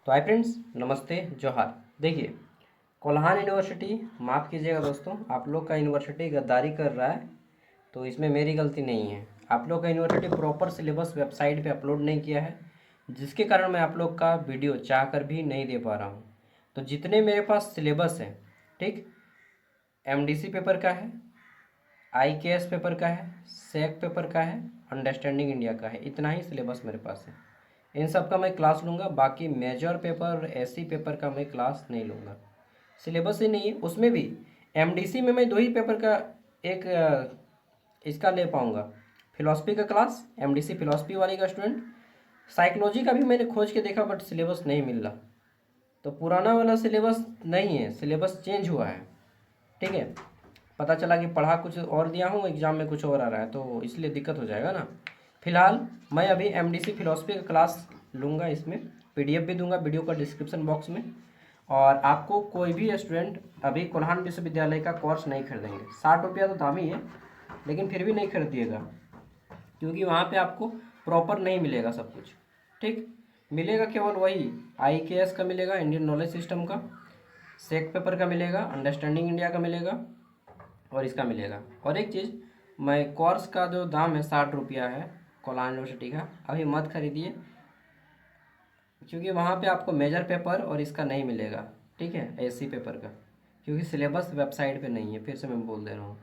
तो hi friends, नमस्ते, जोहार। देखिए, कोल्हान यूनिवर्सिटी, माफ़ कीजिएगा दोस्तों, आप लोग का यूनिवर्सिटी गद्दारी कर रहा है। तो इसमें मेरी गलती नहीं है। आप लोग का यूनिवर्सिटी प्रॉपर सिलेबस वेबसाइट पे अपलोड नहीं किया है, जिसके कारण मैं आप लोग का वीडियो चाह कर भी नहीं दे पा रहा हूँ। तो जितने मेरे पास सिलेबस हैं, ठीक, एमडीसी पेपर का है, आईकेएस पेपर का है, सेक पेपर का है, अंडरस्टैंडिंग इंडिया का है, इतना ही सिलेबस मेरे पास है। इन सब का मैं क्लास लूँगा, बाकी मेजर पेपर और एससी पेपर का मैं क्लास नहीं लूँगा। सिलेबस ही नहीं है उसमें भी। एमडीसी में मैं दो ही पेपर का एक इसका ले पाऊँगा, फिलॉसफी का क्लास, एमडीसी फिलॉसफी वाली का स्टूडेंट। साइकोलॉजी का भी मैंने खोज के देखा बट सिलेबस नहीं मिल रहा। तो पुराना वाला सिलेबस नहीं है, सिलेबस चेंज हुआ है। ठीक है, पता चला कि पढ़ा कुछ और दिया हूँ, एग्ज़ाम में कुछ और आ रहा है, तो इसलिए दिक्कत हो जाएगा ना। फिलहाल मैं अभी एमडीसी फिलॉसफी का क्लास लूँगा, इसमें पीडीएफ भी दूंगा वीडियो का डिस्क्रिप्शन बॉक्स में। और आपको कोई भी स्टूडेंट अभी कोल्हान विश्वविद्यालय का कोर्स नहीं खरीदेंगे। 60 रुपया तो दाम ही है, लेकिन फिर भी नहीं खरीदिएगा, क्योंकि वहाँ पे आपको प्रॉपर नहीं मिलेगा सब कुछ। ठीक, मिलेगा केवल वही आईकेएस का मिलेगा, इंडियन नॉलेज सिस्टम का, सेक पेपर का मिलेगा, अंडरस्टैंडिंग इंडिया का मिलेगा, और इसका मिलेगा। और एक चीज़, मैं कोर्स का जो दाम है 60 रुपया है कोल्हान यूनिवर्सिटी का, अभी मत खरीदिए, क्योंकि वहाँ पे आपको मेजर पेपर और इसका नहीं मिलेगा। ठीक है, एससी पेपर का, क्योंकि सिलेबस वेबसाइट पे नहीं है। फिर से मैं बोल दे रहा हूँ,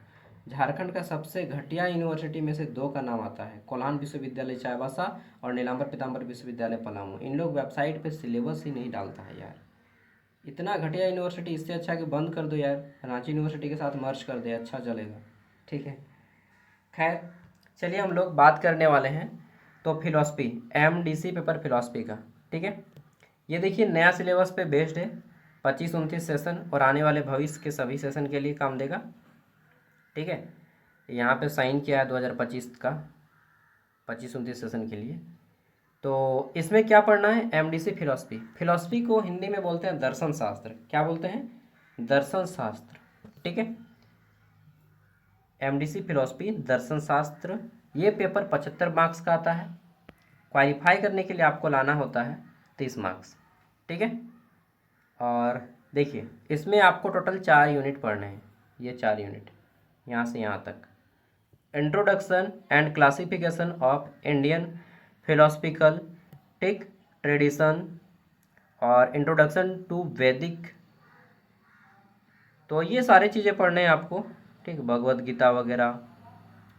झारखंड का सबसे घटिया यूनिवर्सिटी में से दो का नाम आता है, कोल्हान विश्वविद्यालय चाईबासा और नीलांबर पीताम्बर विश्वविद्यालय पलामू। इन लोग वेबसाइट पे सिलेबस ही नहीं डालता है यार। इतना घटिया यूनिवर्सिटी, इससे अच्छा कि बंद कर दो यार, रांची यूनिवर्सिटी के साथ मर्ज कर दे, अच्छा चलेगा। ठीक है, खैर चलिए हम लोग बात करने वाले हैं तो फिलॉसफी, एमडीसी पेपर फिलॉसफी का। ठीक है, ये देखिए नया सिलेबस पे बेस्ड है, 25-29 सेशन और आने वाले भविष्य के सभी सेशन के लिए काम देगा। ठीक है, यहाँ पे साइन किया है 2025 का, 25-29 सेशन के लिए। तो इसमें क्या पढ़ना है, एमडीसी फिलॉसफी। फिलॉसफी को हिंदी में बोलते हैं दर्शन शास्त्र। क्या बोलते हैं, दर्शन शास्त्र। ठीक है, एमडीसी फिलॉसफी दर्शन शास्त्र। ये पेपर 75 मार्क्स का आता है। क्वालिफाई करने के लिए आपको लाना होता है 30 मार्क्स। ठीक है, और देखिए इसमें आपको टोटल 4 यूनिट पढ़ने हैं। ये 4 यूनिट यहाँ से यहाँ तक: introduction and classification of Indian philosophical, ठीक, ट्रेडिशन, और इंट्रोडक्शन टू वैदिक। तो ये सारी चीज़ें पढ़ने हैं आपको। ठीक, भगवत गीता वगैरह,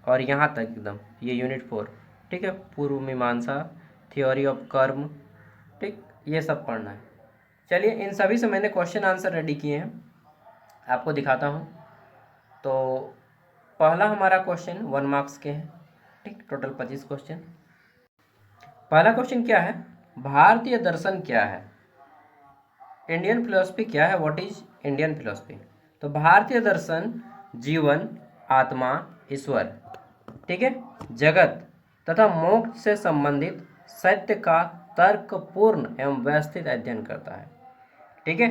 और यहाँ तक एकदम ये यूनिट 4। ठीक है, पूर्व मीमांसा, थ्योरी ऑफ कर्म, ठीक, ये सब पढ़ना है। चलिए इन सभी से मैंने क्वेश्चन आंसर रेडी किए हैं, आपको दिखाता हूँ। तो पहला हमारा क्वेश्चन 1 मार्क्स के हैं। ठीक, टोटल 25 क्वेश्चन। पहला क्वेश्चन क्या है, भारतीय दर्शन क्या है, इंडियन फिलोसफी क्या है, व्हाट इज इंडियन फिलोसफी। तो भारतीय दर्शन जीवन, आत्मा, ईश्वर, ठीक है, जगत तथा मोक्ष से संबंधित सत्य का तर्कपूर्ण एवं व्यवस्थित अध्ययन करता है। ठीक है,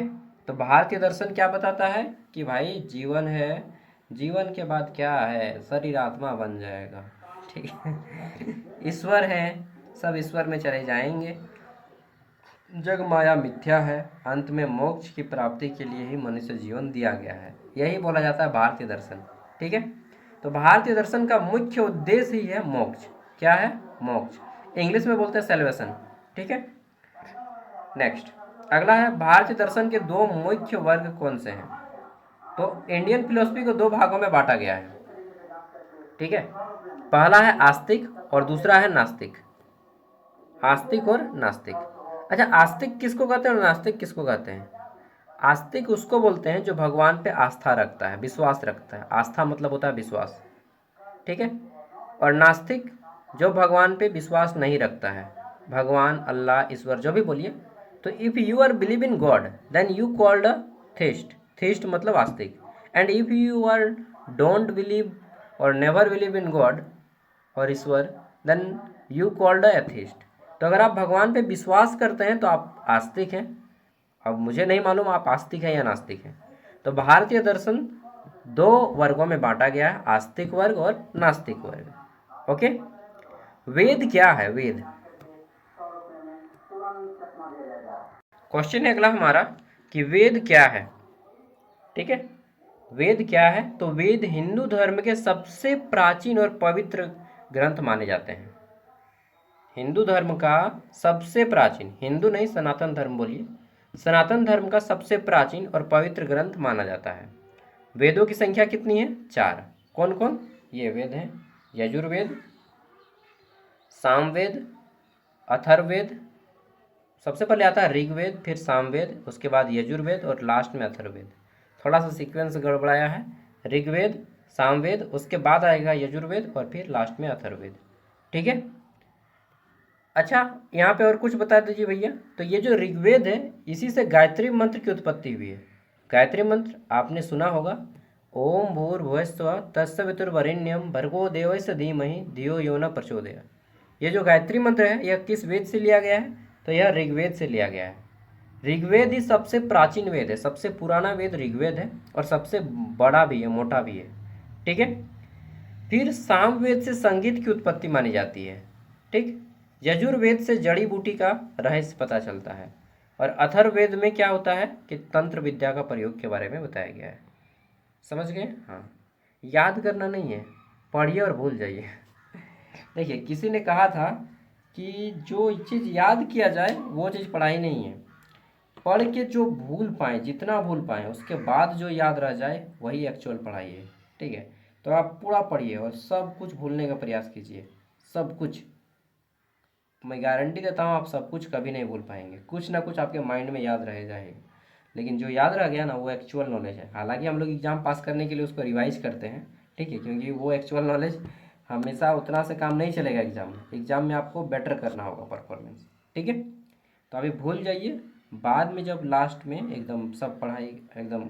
तो भारतीय दर्शन क्या बताता है कि भाई जीवन है, जीवन के बाद क्या है, शरीर आत्मा बन जाएगा। ठीक है, ईश्वर है, सब ईश्वर में चले जाएंगे, जग माया मिथ्या है, अंत में मोक्ष की प्राप्ति के लिए ही मनुष्य जीवन दिया गया है। यही बोला जाता है भारतीय दर्शन। ठीक है, तो भारतीय दर्शन का मुख्य उद्देश्य ही है मोक्ष। क्या है, मोक्ष, इंग्लिश में बोलते हैं सेल्वेशन। ठीक है, नेक्स्ट अगला है, भारतीय दर्शन के दो मुख्य वर्ग कौन से हैं। तो इंडियन फिलोसफी को दो भागों में बांटा गया है। ठीक है, पहला है आस्तिक और दूसरा है नास्तिक। आस्तिक और नास्तिक। अच्छा, आस्तिक किसको कहते हैं और नास्तिक किसको कहते हैं। आस्तिक उसको बोलते हैं जो भगवान पे आस्था रखता है, विश्वास रखता है। आस्था मतलब होता है विश्वास। ठीक है, और नास्तिक जो भगवान पे विश्वास नहीं रखता है, भगवान, अल्लाह, ईश्वर जो भी बोलिए। तो if you are believe in God then you called a theist. Theist मतलब आस्तिक। And if you are don't believe और नेवर बिलीव इन गॉड और ईश्वर, then you called a atheist. तो अगर आप भगवान पे विश्वास करते हैं तो आप आस्तिक हैं। अब मुझे नहीं मालूम आप आस्तिक हैं या नास्तिक हैं। तो भारतीय दर्शन दो वर्गों में बांटा गया है, आस्तिक वर्ग और नास्तिक वर्ग। ओके, वेद क्या है, वेद। क्वेश्चन है अगला हमारा कि वेद क्या है। ठीक है, वेद क्या है? तो वेद हिंदू धर्म के सबसे प्राचीन और पवित्र ग्रंथ माने जाते हैं। हिंदू धर्म का सबसे प्राचीन, हिंदू नहीं सनातन धर्म बोलिए, सनातन धर्म का सबसे प्राचीन और पवित्र ग्रंथ माना जाता है। वेदों की संख्या कितनी है? 4। कौन कौन ये वेद हैं? यजुर्वेद, सामवेद, अथर्ववेद, सबसे पहले आता है ऋग्वेद, फिर सामवेद, उसके बाद यजुर्वेद और लास्ट में अथर्ववेद। थोड़ा सा सीक्वेंस गड़बड़ाया है। ऋग्वेद, सामवेद, उसके बाद आएगा यजुर्वेद और फिर लास्ट में अथर्ववेद। ठीक है। अच्छा, यहाँ पे और कुछ बता दीजिए भैया। तो ये जो ऋग्वेद है, इसी से गायत्री मंत्र की उत्पत्ति हुई है। गायत्री मंत्र आपने सुना होगा, ओम भूर्भुवस्सुवः तत्सवितुर्वरेण्यं भर्गो देवस्य धीमहि धियो यो न प्रचोदयात्। ये जो गायत्री मंत्र है, यह किस वेद से लिया गया है? तो यह ऋग्वेद से लिया गया है। ऋग्वेद ही सबसे प्राचीन वेद है, सबसे पुराना वेद ऋग्वेद है और सबसे बड़ा भी है, मोटा भी है। ठीक है। फिर सामवेद से संगीत की उत्पत्ति मानी जाती है। ठीक। यजुर्वेद से जड़ी बूटी का रहस्य पता चलता है और अथर्ववेद में क्या होता है कि तंत्र विद्या का प्रयोग के बारे में बताया गया है। समझ गए? हाँ, याद करना नहीं है, पढ़िए और भूल जाइए। देखिए, किसी ने कहा था कि जो चीज़ याद किया जाए वो चीज़ पढ़ाई नहीं है, पढ़ के जो भूल पाएँ, जितना भूल पाएँ, उसके बाद जो याद रह जाए वही एक्चुअल पढ़ाई है। ठीक है। तो आप पूरा पढ़िए और सब कुछ भूलने का प्रयास कीजिए, सब कुछ। मैं गारंटी देता हूँ आप सब कुछ कभी नहीं भूल पाएंगे, कुछ ना कुछ आपके माइंड में याद रह जाएगा। लेकिन जो याद रह गया ना, वो एक्चुअल नॉलेज है। हालांकि हम लोग एग्ज़ाम पास करने के लिए उसको रिवाइज करते हैं। ठीक है, क्योंकि वो एक्चुअल नॉलेज हमेशा उतना से काम नहीं चलेगा एग्ज़ाम में। एग्ज़ाम में आपको बेटर करना होगा परफॉर्मेंस। ठीक है। तो अभी भूल जाइए, बाद में जब लास्ट में एकदम सब पढ़ाई एकदम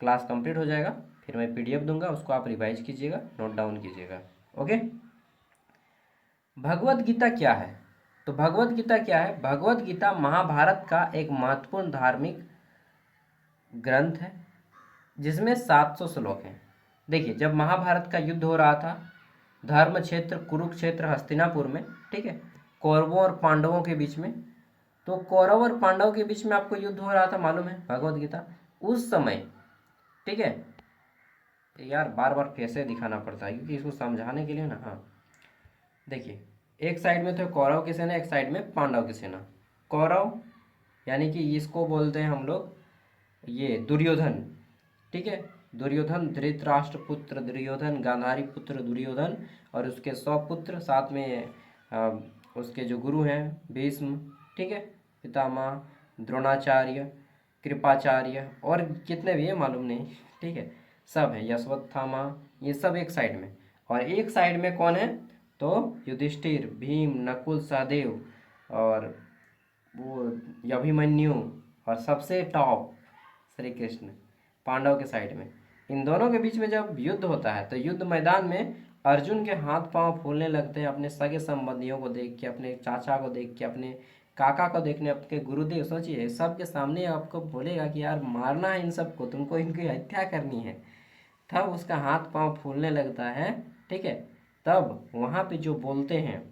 क्लास कंप्लीट हो जाएगा, फिर मैं पीडीएफ दूंगा, उसको आप रिवाइज कीजिएगा, नोट डाउन कीजिएगा। ओके। भगवत गीता क्या है? तो भगवत गीता क्या है? भगवत गीता महाभारत का एक महत्वपूर्ण धार्मिक ग्रंथ है जिसमें 700 श्लोक हैं। देखिए, जब महाभारत का युद्ध हो रहा था धर्म क्षेत्र कुरुक्षेत्र हस्तिनापुर में, ठीक है, कौरवों और पांडवों के बीच में, तो कौरव और पांडव के बीच में आपको युद्ध हो रहा था, मालूम है, भगवत गीता उस समय। ठीक है। यार बार बार फेसे दिखाना पड़ता है क्योंकि इसको समझाने के लिए ना। हाँ, देखिए, एक साइड में तो कौरव की सेना, एक साइड में पांडव की सेना। कौरव यानी कि इसको बोलते हैं हम लोग ये दुर्योधन। ठीक है। दुर्योधन, धृतराष्ट्र पुत्र दुर्योधन, गांधारी पुत्र दुर्योधन और उसके 100 पुत्र, साथ में उसके जो गुरु हैं भीष्म, ठीक है, पितामह, द्रोणाचार्य, कृपाचार्य और कितने भी हैं मालूम नहीं। ठीक है, सब है, यशवत्थामा, ये सब एक साइड में। और एक साइड में कौन है? तो युधिष्ठिर, भीम, नकुल, सहदेव और वो अभिमन्यु और सबसे टॉप श्री कृष्ण पांडव के साइड में। इन दोनों के बीच में जब युद्ध होता है तो युद्ध मैदान में अर्जुन के हाथ पांव फूलने लगते हैं, अपने सगे संबंधियों को देख के, अपने चाचा को देख के, अपने काका को देखने, आपके गुरुदेव, सोचिए सबके सामने आपको बोलेगा कि यार मारना है इन सबको, तुमको इनकी हत्या करनी है। तब उसका हाथ पांव फूलने लगता है। ठीक है। तब वहाँ पे जो बोलते हैं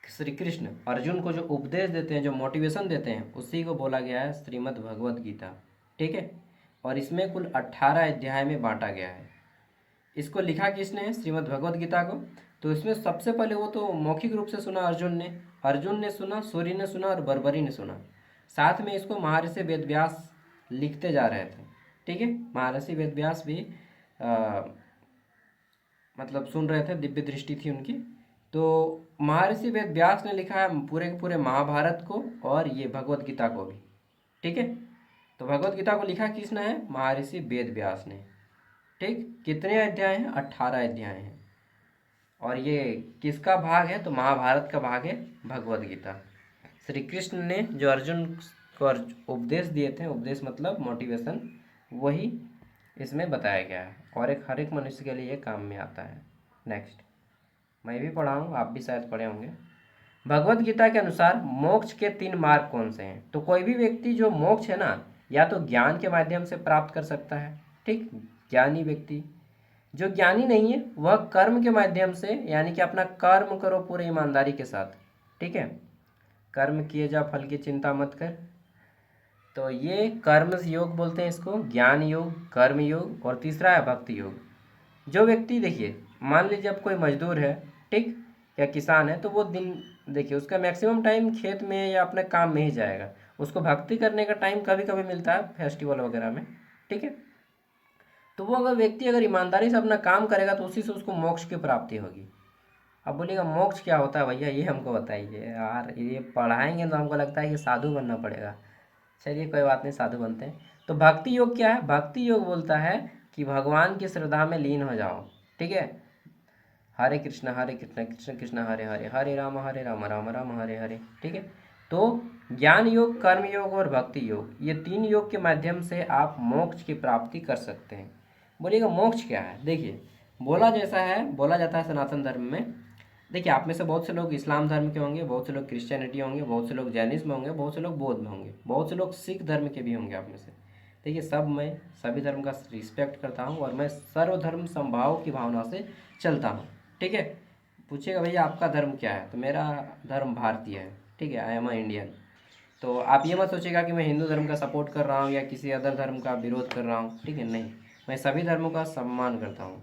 श्री कृष्ण अर्जुन को जो उपदेश देते हैं, जो मोटिवेशन देते हैं, उसी को बोला गया है श्रीमद् भगवत गीता। ठीक है। और इसमें कुल 18 अध्याय में बांटा गया है। इसको लिखा किसने है श्रीमद् भगवत गीता को? तो इसमें सबसे पहले वो तो मौखिक रूप से सुना अर्जुन ने सुना, सूर्य ने सुना और बर्बरी ने सुना। साथ में इसको महर्षि वेदव्यास लिखते जा रहे थे। ठीक है। महर्षि वेदव्यास भी मतलब सुन रहे थे, दिव्य दृष्टि थी उनकी। तो महर्षि वेद व्यास ने लिखा है पूरे के पूरे महाभारत को और ये भगवत गीता को भी। ठीक है। तो भगवत गीता को लिखा किसने है? महर्षि वेद व्यास ने। ठीक। कितने अध्याय हैं? 18 अध्याय हैं। और ये किसका भाग है? तो महाभारत का भाग है भगवत गीता। श्री कृष्ण ने जो अर्जुन को उपदेश दिए थे, उपदेश मतलब मोटिवेशन, वही इसमें बताया गया है और हर एक मनुष्य के लिए काम में आता है। नेक्स्ट, मैं भी पढ़ा हूँ, आप भी शायद पढ़े होंगे। भगवत गीता के अनुसार मोक्ष के 3 मार्ग कौन से हैं? तो कोई भी व्यक्ति जो मोक्ष है ना, या तो ज्ञान के माध्यम से प्राप्त कर सकता है, ठीक, ज्ञानी व्यक्ति। जो ज्ञानी नहीं है वह कर्म के माध्यम से, यानी कि अपना कर्म करो पूरे ईमानदारी के साथ। ठीक है। कर्म किए जा फल की चिंता मत कर, तो ये कर्म योग बोलते हैं इसको, ज्ञान योग, कर्म योग, और तीसरा है भक्ति योग। जो व्यक्ति देखिए, मान लीजिए अब कोई मजदूर है, ठीक, या किसान है, तो वो दिन देखिए उसका मैक्सिमम टाइम खेत में या अपने काम में ही जाएगा। उसको भक्ति करने का टाइम कभी कभी मिलता है फेस्टिवल वगैरह में, ठीक है। तो वो अगर व्यक्ति अगर ईमानदारी से अपना काम करेगा तो उसी से उसको मोक्ष की प्राप्ति होगी। अब बोलिएगा मोक्ष क्या होता है भैया, ये हमको बताइए यार, ये पढ़ाएंगे तो हमको लगता है कि साधु बनना पड़ेगा। चलिए कोई बात नहीं, साधु बनते हैं। तो भक्ति योग क्या है? भक्ति योग बोलता है कि भगवान की श्रद्धा में लीन हो जाओ, ठीक है। हरे कृष्ण कृष्ण कृष्ण हरे हरे, हरे राम राम राम हरे हरे, ठीक है। तो ज्ञान योग, कर्म योग और भक्ति योग, ये तीन योग के माध्यम से आप मोक्ष की प्राप्ति कर सकते हैं। बोलिएगा मोक्ष क्या है? देखिए, बोला जाता है सनातन धर्म में। देखिए, आप में से बहुत से लोग इस्लाम धर्म के होंगे, बहुत से लोग क्रिश्चियनिटी होंगे, बहुत से लोग जैनिज्म होंगे, बहुत से लोग बौद्ध में होंगे, बहुत से लोग सिख धर्म के भी होंगे आप में से। देखिए, मैं सभी धर्म का रिस्पेक्ट करता हूँ और मैं सर्वधर्म समभाव की भावना से चलता हूँ, ठीक है। पूछेगा भैया आपका धर्म क्या है, तो मेरा धर्म भारतीय है, ठीक है, आई एम अ इंडियन। तो आप ये मत सोचिएगा कि मैं हिंदू धर्म का सपोर्ट कर रहा हूँ या किसी अदर धर्म का विरोध कर रहा हूँ, ठीक है, नहीं। मैं सभी धर्मों का सम्मान करता हूँ।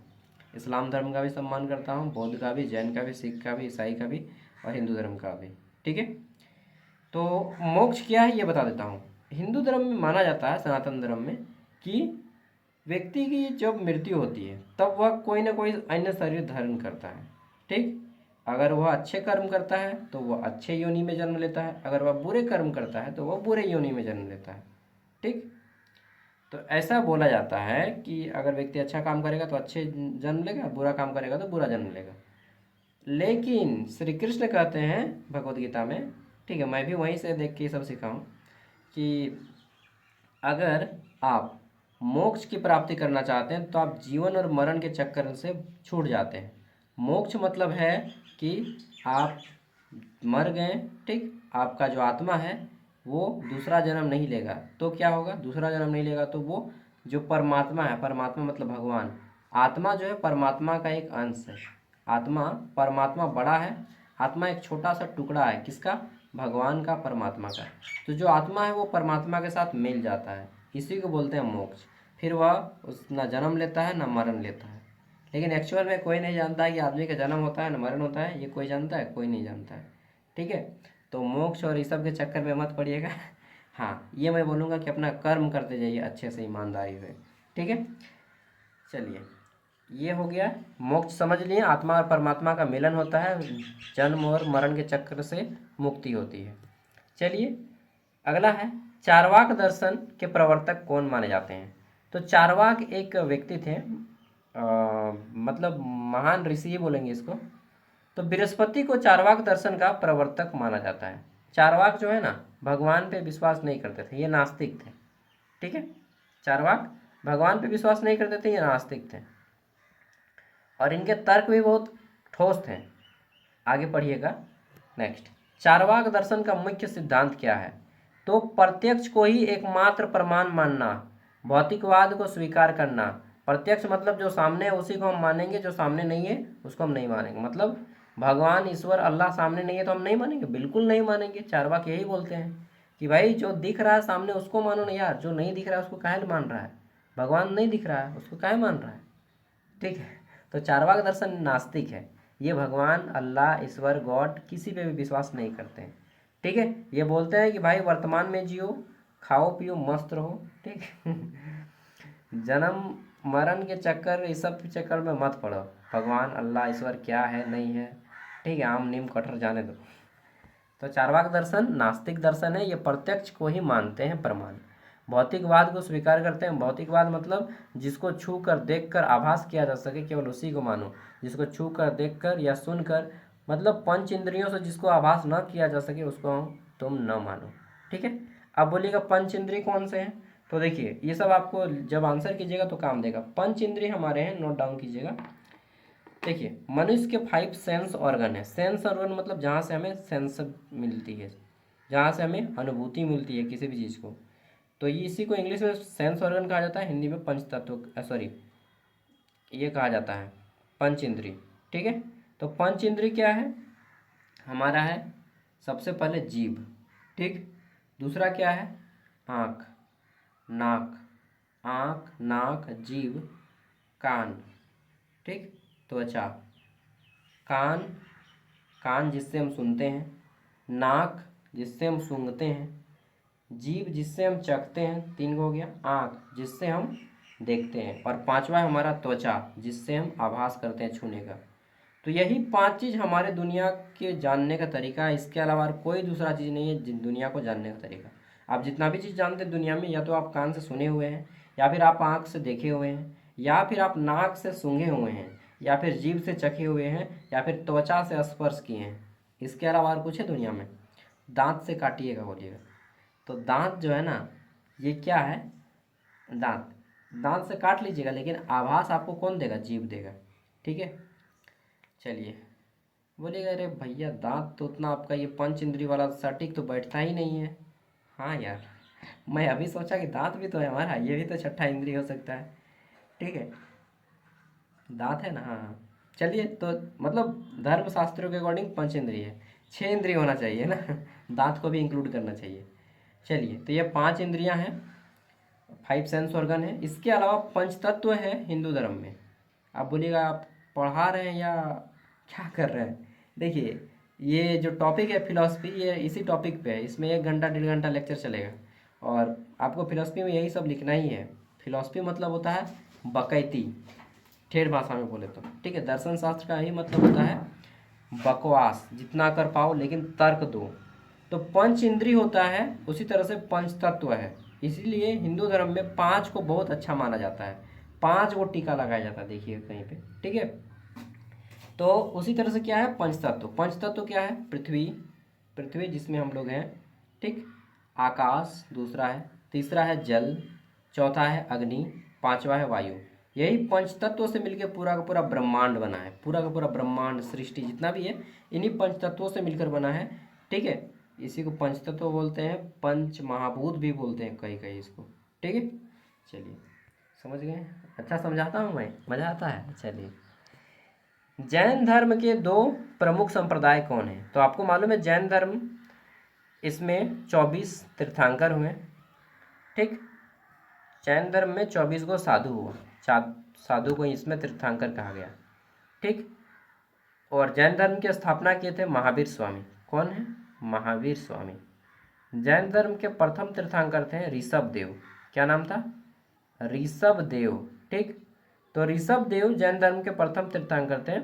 इस्लाम धर्म का भी सम्मान करता हूँ, बौद्ध का भी, जैन का भी, सिख का भी, ईसाई का भी, और हिंदू धर्म का भी, ठीक है। तो मोक्ष क्या है ये बता देता हूँ। हिंदू धर्म में माना जाता है, सनातन धर्म में, कि व्यक्ति की जब मृत्यु होती है तब वह कोई ना कोई अन्य शरीर धारण करता है, ठीक। अगर वह अच्छे कर्म करता है तो वह अच्छे योनि में जन्म लेता है, अगर वह बुरे कर्म करता है तो वह बुरे योनि में जन्म लेता है, ठीक। तो ऐसा बोला जाता है कि अगर व्यक्ति अच्छा काम करेगा तो अच्छे जन्म लेगा, बुरा काम करेगा तो बुरा जन्म लेगा। लेकिन श्री कृष्ण कहते हैं भगवत गीता में, ठीक है, मैं भी वहीं से देख के ये सब सीखा हूँ, कि अगर आप मोक्ष की प्राप्ति करना चाहते हैं तो आप जीवन और मरण के चक्कर से छूट जाते हैं। मोक्ष मतलब है कि आप मर गए, ठीक, आपका जो आत्मा है वो दूसरा जन्म नहीं लेगा। तो क्या होगा? दूसरा जन्म नहीं लेगा तो वो जो परमात्मा है, परमात्मा मतलब भगवान, आत्मा जो है परमात्मा का एक अंश है। आत्मा, परमात्मा बड़ा है, आत्मा एक छोटा सा टुकड़ा है, किसका? भगवान का, परमात्मा का। तो जो आत्मा है वो परमात्मा के साथ मिल जाता है, इसी को बोलते हैं मोक्ष। फिर वह उस ना जन्म लेता है ना मरण लेता है। लेकिन एक्चुअल में कोई नहीं जानता है कि आदमी का जन्म होता है ना मरण होता है, ये कोई जानता है? कोई नहीं जानता है, ठीक है। तो मोक्ष और इस सब के चक्कर में मत पड़िएगा। हाँ, ये मैं बोलूँगा कि अपना कर्म करते जाइए अच्छे से, ईमानदारी से, ठीक है। चलिए, ये हो गया मोक्ष, समझ लिए, आत्मा और परमात्मा का मिलन होता है, जन्म और मरण के चक्र से मुक्ति होती है। चलिए, अगला है चार्वाक दर्शन के प्रवर्तक कौन माने जाते हैं। तो चार्वाक एक व्यक्ति थे, मतलब महान ऋषि ही बोलेंगे इसको। तो बृहस्पति को चार्वाक दर्शन का प्रवर्तक माना जाता है। चार्वाक जो है ना, भगवान पे विश्वास नहीं करते थे, ये नास्तिक थे, ठीक है। चार्वाक भगवान पे विश्वास नहीं करते थे, ये नास्तिक थे, और इनके तर्क भी बहुत ठोस थे। आगे पढ़िएगा नेक्स्ट। चार्वाक दर्शन का मुख्य सिद्धांत क्या है? तो प्रत्यक्ष को ही एकमात्र प्रमाण मानना, भौतिकवाद को स्वीकार करना। प्रत्यक्ष मतलब जो सामने है उसी को हम मानेंगे, जो सामने नहीं है उसको हम नहीं मानेंगे। मतलब भगवान, ईश्वर, अल्लाह सामने नहीं है तो हम नहीं मानेंगे, बिल्कुल नहीं मानेंगे। चार्वाक यही बोलते हैं कि भाई जो दिख रहा है सामने उसको मानो ना यार, जो नहीं दिख रहा है उसको काहे मान रहा है? भगवान नहीं दिख रहा है उसको काहे मान रहा है, ठीक है। तो चार्वाक दर्शन नास्तिक है, ये भगवान, अल्लाह, ईश्वर, गॉड किसी पे भी विश्वास नहीं करते हैं, ठीक है। ये बोलते हैं कि भाई वर्तमान में जियो, खाओ पियो मस्त रहो, ठीक है। जन्म मरण के चक्कर, इस सब के चक्कर में मत पड़ो। भगवान, अल्लाह, ईश्वर क्या है नहीं है, ठीक है, आम नीम कटहर जाने दो। तो चार्वाक दर्शन नास्तिक दर्शन है, ये प्रत्यक्ष को ही मानते हैं प्रमाण। भौतिकवाद को स्वीकार करते हैं। भौतिकवाद मतलब जिसको छू कर देख कर आभास किया जा सके केवल उसी को मानो। जिसको छू कर, देख कर या सुन कर, मतलब पंच इंद्रियों से जिसको आभास न किया जा सके उसको तुम न मानो, ठीक है। अब बोलिएगा पंच इंद्रिय कौन से हैं? तो देखिए, ये सब आपको जब आंसर कीजिएगा तो काम देगा। पंच इंद्रिय हमारे हैं, नोट डाउन कीजिएगा। देखिए, मनुष्य के 5 सेंस ऑर्गन है। सेंस ऑर्गन मतलब जहाँ से हमें सेंस मिलती है, जहाँ से हमें अनुभूति मिलती है किसी भी चीज़ को। तो ये इसी को इंग्लिश में सेंस ऑर्गन कहा जाता है, हिंदी में पंच तत्व, सॉरी, ये कहा जाता है पंच इंद्रिय, ठीक है। तो पंच इंद्रिय क्या है हमारा? है सबसे पहले जीभ, ठीक। दूसरा क्या है? आँख, नाक, आँख, नाक, जीभ, कान, ठीक, त्वचा, कान, कान जिससे हम सुनते हैं, नाक जिससे हम सूंघते हैं, जीभ जिससे हम चखते हैं, 3 हो गया, आँख जिससे हम देखते हैं, और 5वां है हमारा त्वचा जिससे हम आभास करते हैं छूने का। तो यही 5 चीज़ हमारे दुनिया के जानने का तरीका है। इसके अलावा और कोई दूसरा चीज़ नहीं है दुनिया को जानने का तरीका। आप जितना भी चीज़ जानते हैं दुनिया में, या तो आप कान से सुने हुए हैं, या फिर आप आँख से देखे हुए हैं, या फिर आप नाक से सूंघे हुए हैं, या फिर जीभ से चखे हुए हैं, या फिर त्वचा से स्पर्श किए हैं। इसके अलावा और कुछ है दुनिया में? दांत से काटिएगा बोलिएगा। तो दांत जो है ना, ये क्या है? दांत, दांत से काट लीजिएगा, लेकिन आभास आपको कौन देगा? जीभ देगा, ठीक है। चलिए, बोलिएगा अरे भैया दांत तो उतना आपका ये पंच इंद्री वाला सटीक तो बैठता ही नहीं है। हाँ यार, मैं अभी सोचा कि दांत भी तो है हमारा, ये भी तो छठा इंद्री हो सकता है, ठीक है। दांत है ना, हाँ हाँ। चलिए, तो मतलब धर्म शास्त्रों के अकॉर्डिंग पंच इंद्रिय है, 6 इंद्रिय होना चाहिए ना दांत को भी इंक्लूड करना चाहिए। चलिए, तो ये 5 इंद्रियां हैं, 5 सेंस ऑर्गन है। इसके अलावा पंच तत्व है हिंदू धर्म में। आप बोलिएगा आप पढ़ा रहे हैं या क्या कर रहे हैं? देखिए, ये जो टॉपिक है फिलॉसफी, ये इसी टॉपिक पे है। इसमें 1 घंटा 1.5 घंटा लेक्चर चलेगा, और आपको फिलॉसफी में यही सब लिखना ही है। फिलॉसफी मतलब होता है बकैती, ठेठ भाषा में बोले तो, ठीक है। दर्शन शास्त्र का यही मतलब होता है बकवास, जितना कर पाओ लेकिन तर्क दो। तो पंच इंद्री होता है, उसी तरह से पंच तत्व है। इसीलिए हिंदू धर्म में 5 को बहुत अच्छा माना जाता है, 5 को टीका लगाया जाता है, देखिए कहीं पे, ठीक है। तो उसी तरह से क्या है पंच तत्व? पंच तत्व क्या है? पृथ्वी, पृथ्वी जिसमें हम लोग हैं, ठीक। आकाश दूसरा है, तीसरा है जल, चौथा है अग्नि, 5वां है वायु। यही पंच तत्वों से मिलकर पूरा का पूरा ब्रह्मांड बना है। पूरा का पूरा ब्रह्मांड, सृष्टि जितना भी है, इन्हीं पंच तत्वों से मिलकर बना है, ठीक है। इसी को पंच तत्व बोलते हैं, पंच महाभूत भी बोलते हैं कहीं कहीं इसको, ठीक है। चलिए, समझ गए? अच्छा समझाता हूँ मैं, मज़ा आता है? चलिए, जैन धर्म के 2 प्रमुख संप्रदाय कौन हैं? तो आपको मालूम है जैन धर्म, इसमें 24 तीर्थंकर हुए, ठीक। जैन धर्म में 24 गो साधु हुआ, साधु को इसमें तीर्थंकर कहा गया, ठीक। और जैन धर्म की स्थापना किए थे महावीर स्वामी। कौन है? महावीर स्वामी। जैन धर्म के प्रथम तीर्थंकर थे ऋषभ देव। क्या नाम था? ऋषभ देव, ठीक। तो ऋषभ देव जैन धर्म के प्रथम तीर्थंकर थे,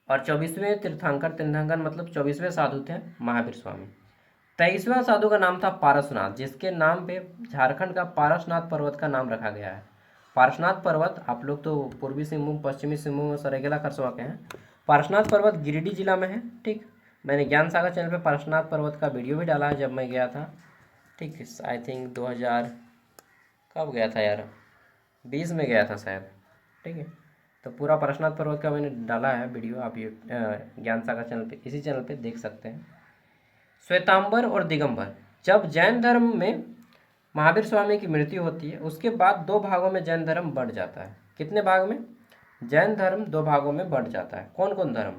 और 24वें तीर्थंकर मतलब 24वें साधु थे महावीर स्वामी। 23वां साधु का नाम था पारसनाथ, जिसके नाम पे झारखंड का पारसनाथ पर्वत का नाम रखा गया है। पारसनाथ पर्वत, आप लोग तो पूर्वी सिंहभूम, पश्चिमी सिंहभूम, सरायकेला खरसावां के हैं। पारसनाथ पर्वत गिरिडीह जिला में है, ठीक। मैंने ज्ञान सागर चैनल पे पारसनाथ पर्वत का वीडियो भी डाला है जब मैं गया था, ठीक। आई थिंक 2000 कब गया था यार, 20 में गया था शायद, ठीक है। तो पूरा पारसनाथ पर्वत का मैंने डाला है वीडियो, आप ये ज्ञान सागर चैनल पे, इसी चैनल पे देख सकते हैं। श्वेतांबर और दिगंबर, जब जैन धर्म में महावीर स्वामी की मृत्यु होती है, उसके बाद 2 भागों में जैन धर्म बढ़ जाता है। कितने भाग में? जैन धर्म 2 भागों में बढ़ जाता है। कौन कौन धर्म?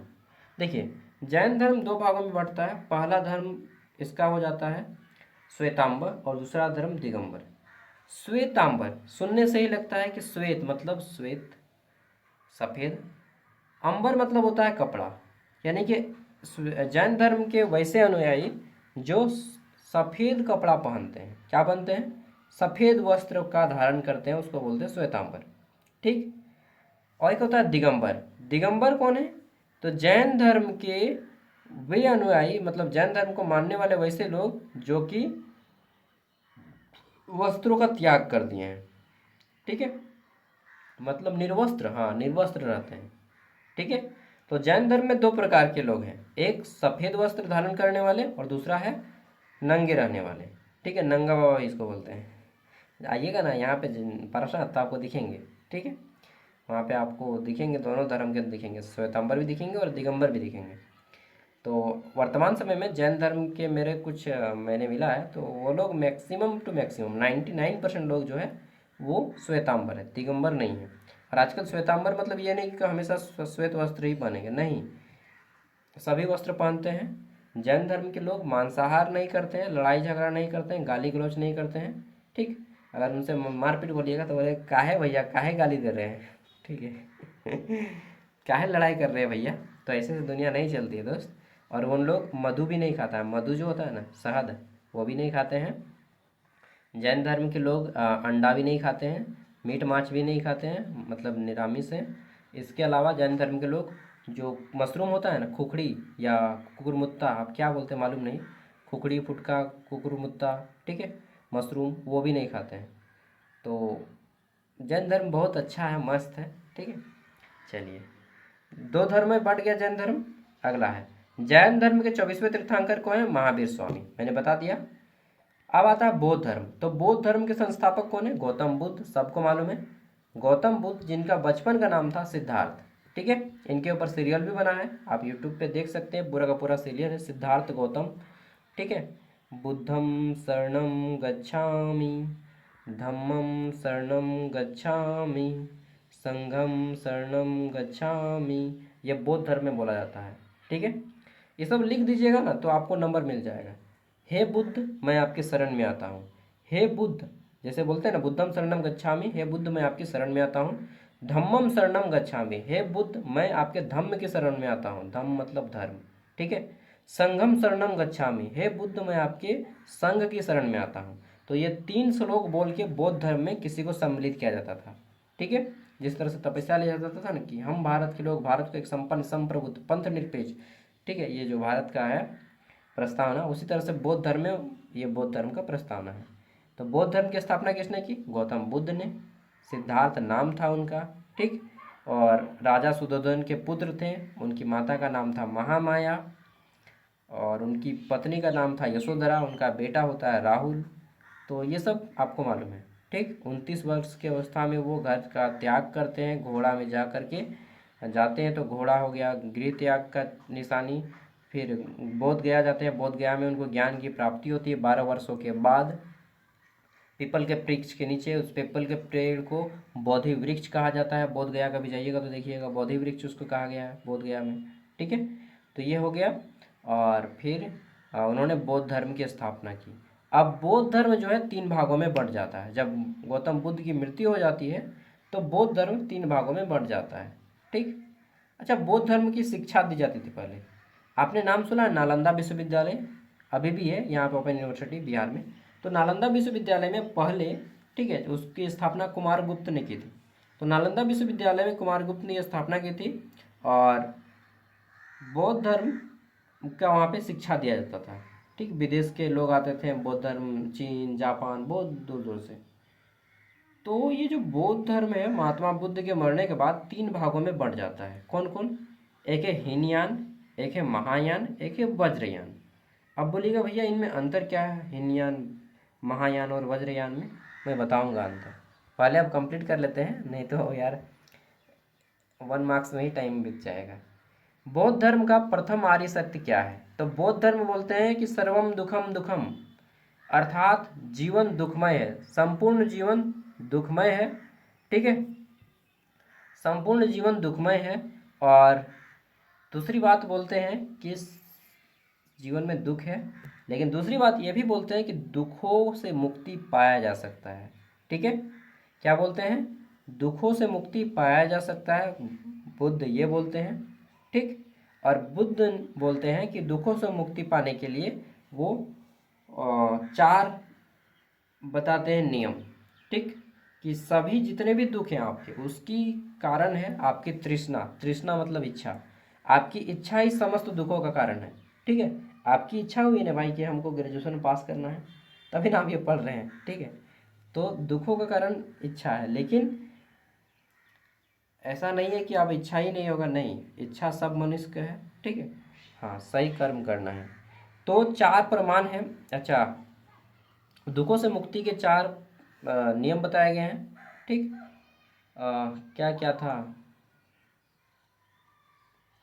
देखिए, जैन धर्म 2 भागों में बढ़ता है। पहला धर्म इसका हो जाता है श्वेतांबर, और दूसरा धर्म दिगंबर। श्वेतांबर सुनने से ही लगता है कि श्वेत मतलब श्वेत, सफ़ेद, अंबर मतलब होता है कपड़ा, यानी कि जैन धर्म के वैसे अनुयायी जो सफ़ेद कपड़ा पहनते हैं। क्या पहनते हैं? सफ़ेद वस्त्र का धारण करते हैं, उसको बोलते हैं श्वेतांबर, ठीक। और एक होता है दिगंबर। दिगंबर कौन है? तो जैन धर्म के वे अनुयायी, मतलब जैन धर्म को मानने वाले वैसे लोग जो कि वस्त्रों का त्याग कर दिए हैं, ठीक है। मतलब निर्वस्त्र, हाँ निर्वस्त्र रहते हैं, ठीक है। तो जैन धर्म में 2 प्रकार के लोग हैं, एक सफ़ेद वस्त्र धारण करने वाले, और दूसरा है नंगे रहने वाले, ठीक है। नंगा बाबा इसको बोलते हैं। आइएगा ना यहाँ पे पारसनाथ, तो आपको दिखेंगे, ठीक है। वहाँ पे आपको दिखेंगे, दोनों धर्म के दिखेंगे, श्वेतांबर भी दिखेंगे और दिगंबर भी दिखेंगे। तो वर्तमान समय में जैन धर्म के मेरे कुछ मैंने मिला है, तो वो लोग मैक्सिमम टू मैक्सिमम 99% लोग जो है वो श्वेतांबर है, दिगंबर नहीं है। और आजकल श्वेतांबर मतलब ये नहीं कि हमेशा श्वेत वस्त्र ही पहनेंगे, नहीं, सभी वस्त्र पहनते हैं। जैन धर्म के लोग मांसाहार नहीं करते हैं, लड़ाई झगड़ा नहीं करते हैं, गाली गलौज नहीं करते हैं। ठीक, अगर उनसे मारपीट बोलिएगा तो बोले काहे भैया, काहे गाली दे रहे हैं। ठीक है काहे लड़ाई कर रहे हैं भैया। तो ऐसे से दुनिया नहीं चलती है दोस्त। और उन लोग मधु भी नहीं खाता है, मधु जो होता है ना शहद, वो भी नहीं खाते हैं। जैन धर्म के लोग अंडा भी नहीं खाते हैं, मीट माछ भी नहीं खाते हैं, मतलब निरामिष हैं। इसके अलावा जैन धर्म के लोग जो मशरूम होता है ना, खुखड़ी या कुकुरमुत्ता, आप क्या बोलते हैं मालूम नहीं, खुखड़ी फुटका कुकुरमुत्ता, ठीक है, मशरूम, वो भी नहीं खाते हैं। तो जैन धर्म बहुत अच्छा है, मस्त है। ठीक है, चलिए, दो धर्म में बंट गया जैन धर्म। अगला है जैन धर्म के 24वें तीर्थंकर कौन है? महावीर स्वामी, मैंने बता दिया। अब आता है बौद्ध धर्म। तो बौद्ध धर्म के संस्थापक कौन है? गौतम बुद्ध, सबको मालूम है। गौतम बुद्ध जिनका बचपन का नाम था सिद्धार्थ। ठीक है, इनके ऊपर सीरियल भी बना है, आप यूट्यूब पे देख सकते हैं, पूरा का पूरा सीरियल है सिद्धार्थ गौतम। ठीक है, बुद्धम शरणम गच्छामि, धम्मम शरणम गच्छामि, संघम शरणम गच्छामि, ये बौद्ध धर्म में बोला जाता है। ठीक है, ये सब लिख दीजिएगा ना तो आपको नंबर मिल जाएगा। हे बुद्ध, मैं आपके शरण में आता हूँ। हे बुद्ध, जैसे बोलते हैं ना, बुद्धम शरणम गच्छामि, हे बुद्ध मैं आपकी शरण में आता हूँ। धम्मम शरणम गच्छामि, हे बुद्ध मैं आपके धम्म की शरण में आता हूँ, धम्म मतलब धर्म। ठीक है, संघम शरणम गच्छामि, हे बुद्ध मैं आपके संघ की शरण में आता हूँ। तो ये 3 श्लोक बोल के बौद्ध धर्म में किसी को सम्मिलित किया जाता था। ठीक है, जिस तरह से तपस्या लिया जाता था ना कि हम भारत के लोग, भारत को एक संपन्न संप्रभुत्व पंथ निरपेक्ष, ठीक है, ये जो भारत का है प्रस्तावना, उसी तरह से बौद्ध धर्म में ये बौद्ध धर्म का प्रस्तावना है। तो बौद्ध धर्म की स्थापना किसने की? गौतम बुद्ध ने। सिद्धार्थ नाम था उनका। ठीक, और राजा सुधोधन के पुत्र थे, उनकी माता का नाम था महामाया, और उनकी पत्नी का नाम था यशोधरा, उनका बेटा होता है राहुल। तो ये सब आपको मालूम है। ठीक, 29 वर्ष की अवस्था में वो घर का त्याग करते हैं, घोड़ा में जा कर के जाते हैं, तो घोड़ा हो गया गृह त्याग का निशानी। फिर बोध गया जाते हैं, बोध गया में उनको ज्ञान की प्राप्ति होती है 12 वर्षों के बाद। पीपल के वृक्ष के नीचे, उस पीपल के पेड़ को बोधि वृक्ष कहा जाता है। बोध गया कभी जाइएगा तो देखिएगा, बोधि वृक्ष उसको कहा गया है बोध गया में। ठीक है, तो ये हो गया। और फिर उन्होंने बौद्ध धर्म की स्थापना की। अब बौद्ध धर्म जो है 3 भागों में बंट जाता है। जब गौतम बुद्ध की मृत्यु हो जाती है तो बौद्ध धर्म 3 भागों में बंट जाता है। ठीक, अच्छा, बौद्ध धर्म की शिक्षा दी जाती थी पहले। आपने नाम सुना है नालंदा विश्वविद्यालय? अभी भी है यहाँ पे, ओपन यूनिवर्सिटी बिहार में। तो नालंदा विश्वविद्यालय में पहले, ठीक है, उसकी स्थापना कुमार गुप्त ने की थी। तो नालंदा विश्वविद्यालय में कुमार गुप्त ने यह स्थापना की थी, और बौद्ध धर्म का वहाँ पे शिक्षा दिया जाता था। ठीक, विदेश के लोग आते थे बौद्ध धर्म, चीन जापान बहुत दूर दूर से। तो ये जो बौद्ध धर्म है महात्मा बुद्ध के मरने के बाद 3 भागों में बंट जाता है। कौन कौन? एक है हीनयान, एक है महायान, एक है वज्रयान। अब बोलिएगा भैया इनमें अंतर क्या है, हीनयान, महायान और वज्रयान में? मैं बताऊंगा अंतर, पहले आप कंप्लीट कर लेते हैं, नहीं तो यार 1 मार्क्स में ही टाइम बीत जाएगा। बौद्ध धर्म का प्रथम आर्य सत्य क्या है? तो बौद्ध धर्म बोलते हैं कि सर्वम दुखम दुखम, अर्थात जीवन दुखमय है, संपूर्ण जीवन दुखमय है। ठीक है, संपूर्ण जीवन दुखमय है। और दूसरी बात बोलते हैं कि जीवन में दुख है, लेकिन दूसरी बात ये भी बोलते हैं कि दुखों से मुक्ति पाया जा सकता है। ठीक है, क्या बोलते हैं? दुखों से मुक्ति पाया जा सकता है, बुद्ध ये बोलते हैं। ठीक, और बुद्ध बोलते हैं कि दुखों से मुक्ति पाने के लिए वो 4 बताते हैं नियम। ठीक, कि सभी जितने भी दुख हैं आपके, उसकी कारण है आपकी तृष्णा। तृष्णा मतलब इच्छा, आपकी इच्छा ही समस्त दुखों का कारण है। ठीक है, आपकी इच्छा हुई ना भाई कि हमको ग्रेजुएशन पास करना है, तभी ना आप ये पढ़ रहे हैं। ठीक है, तो दुखों का कारण इच्छा है, लेकिन ऐसा नहीं है कि अब इच्छा ही नहीं होगा, नहीं, इच्छा सब मनुष्य का है। ठीक है, हाँ, सही कर्म करना है। तो 4 प्रमाण हैं। अच्छा, दुखों से मुक्ति के 4 नियम बताए गए हैं। ठीक, क्या क्या था,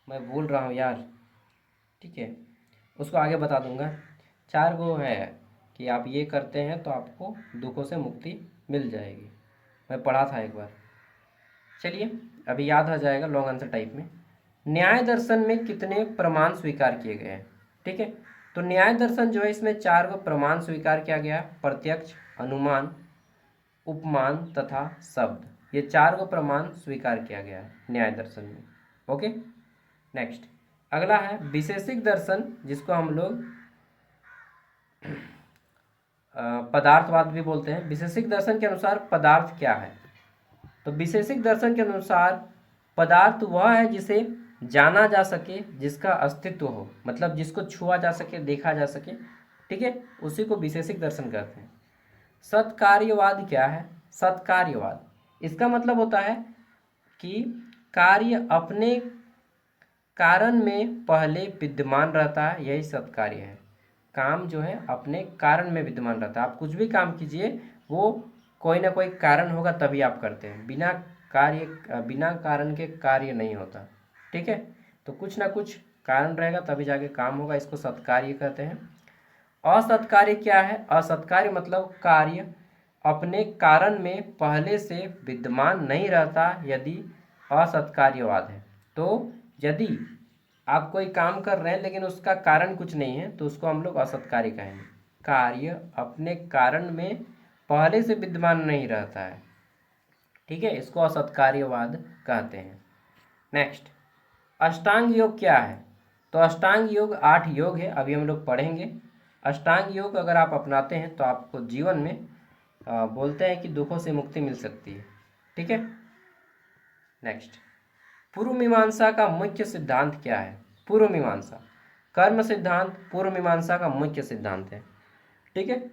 मैं भूल रहा हूँ यार। ठीक है, उसको आगे बता दूंगा। 4 वो है कि आप ये करते हैं तो आपको दुखों से मुक्ति मिल जाएगी, मैं पढ़ा था एक बार। चलिए, अभी याद आ जाएगा लॉन्ग आंसर टाइप में। न्याय दर्शन में कितने प्रमाण स्वीकार किए गए हैं? ठीक है। तो न्याय दर्शन जो है इसमें 4 गो प्रमाण स्वीकार किया गया, प्रत्यक्ष, अनुमान, उपमान तथा शब्द। ये 4 गो प्रमाण स्वीकार किया गया है न्याय दर्शन में। ओके, नेक्स्ट अगला है विशेषिक दर्शन, जिसको हम लोग पदार्थवाद भी बोलते हैं। विशेषिक दर्शन के अनुसार पदार्थ क्या है? तो विशेषिक दर्शन के अनुसार पदार्थ वह है जिसे जाना जा सके, जिसका अस्तित्व हो, मतलब जिसको छुआ जा सके, देखा जा सके, ठीक है, उसी को विशेषिक दर्शन कहते हैं। सत्कार्यवाद क्या है? सत्कार्यवाद इसका मतलब होता है कि कार्य अपने कारण में पहले विद्यमान रहता है, यही सत्कार्य है। काम जो है अपने कारण में विद्यमान रहता है। आप कुछ भी काम कीजिए, वो कोई ना कोई कारण होगा तभी आप करते हैं। बिना कारण के कार्य नहीं होता, ठीक है। तो कुछ ना कुछ कारण रहेगा तभी जाके काम होगा, इसको सत्कार्य कहते हैं। असत्कार्य क्या है? असत्कार्य मतलब कार्य अपने कारण में पहले से विद्यमान नहीं रहता, यदि असत्कार्यवाद है। तो यदि आप कोई काम कर रहे हैं लेकिन उसका कारण कुछ नहीं है, तो उसको हम लोग असत्कार्य कहेंगे। कार्य अपने कारण में पहले से विद्यमान नहीं रहता है, ठीक है, इसको असत्कार्यवाद कहते हैं। नेक्स्ट अष्टांग योग क्या है? तो अष्टांग योग 8 योग है, अभी हम लोग पढ़ेंगे। अष्टांग योग अगर आप अपनाते हैं तो आपको जीवन में बोलते हैं कि दुखों से मुक्ति मिल सकती है, ठीक है। नेक्स्ट पूर्व मीमांसा का मुख्य सिद्धांत क्या है? पूर्व मीमांसा कर्म सिद्धांत पूर्व मीमांसा का मुख्य सिद्धांत है, ठीक है।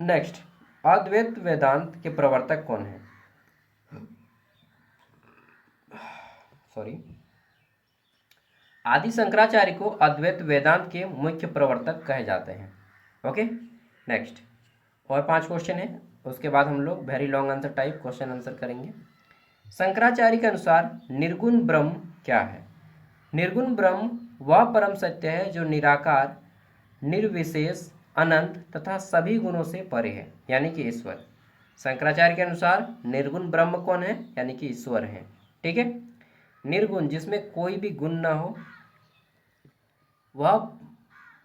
नेक्स्ट अद्वैत वेदांत के प्रवर्तक कौन है? सॉरी, आदि शंकराचार्य को अद्वैत वेदांत के मुख्य प्रवर्तक कहे जाते हैं। ओके, नेक्स्ट और 5 क्वेश्चन है, उसके बाद हम लोग very long answer type question answer करेंगे। शंकराचार्य के अनुसार निर्गुण ब्रह्म क्या है? निर्गुण ब्रह्म वह परम सत्य है जो निराकार, निर्विशेष, अनंत तथा सभी गुणों से परे है, यानी कि ईश्वर। शंकराचार्य के अनुसार निर्गुण ब्रह्म कौन है? यानी कि ईश्वर है, ठीक है। निर्गुण जिसमें कोई भी गुण ना हो, वह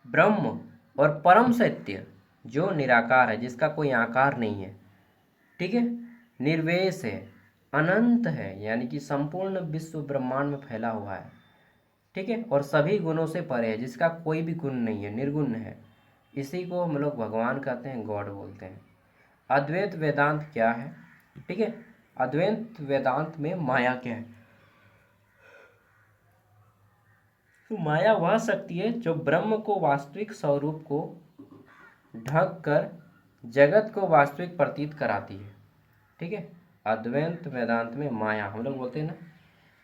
ब्रह्म, और परम सत्य जो निराकार है, जिसका कोई आकार नहीं है, ठीक है, निर्वेश है, अनंत है, यानी कि संपूर्ण विश्व ब्रह्मांड में फैला हुआ है, ठीक है, और सभी गुणों से परे है, जिसका कोई भी गुण नहीं है, निर्गुण है। इसी को हम लोग भगवान कहते हैं, गॉड बोलते हैं। अद्वैत वेदांत क्या है? ठीक है, अद्वैत वेदांत में माया क्या है? तो माया वह शक्ति है जो ब्रह्म को वास्तविक स्वरूप को ढक कर जगत को वास्तविक प्रतीत कराती है, ठीक है। अद्वैत वेदांत में माया, हम लोग बोलते हैं ना,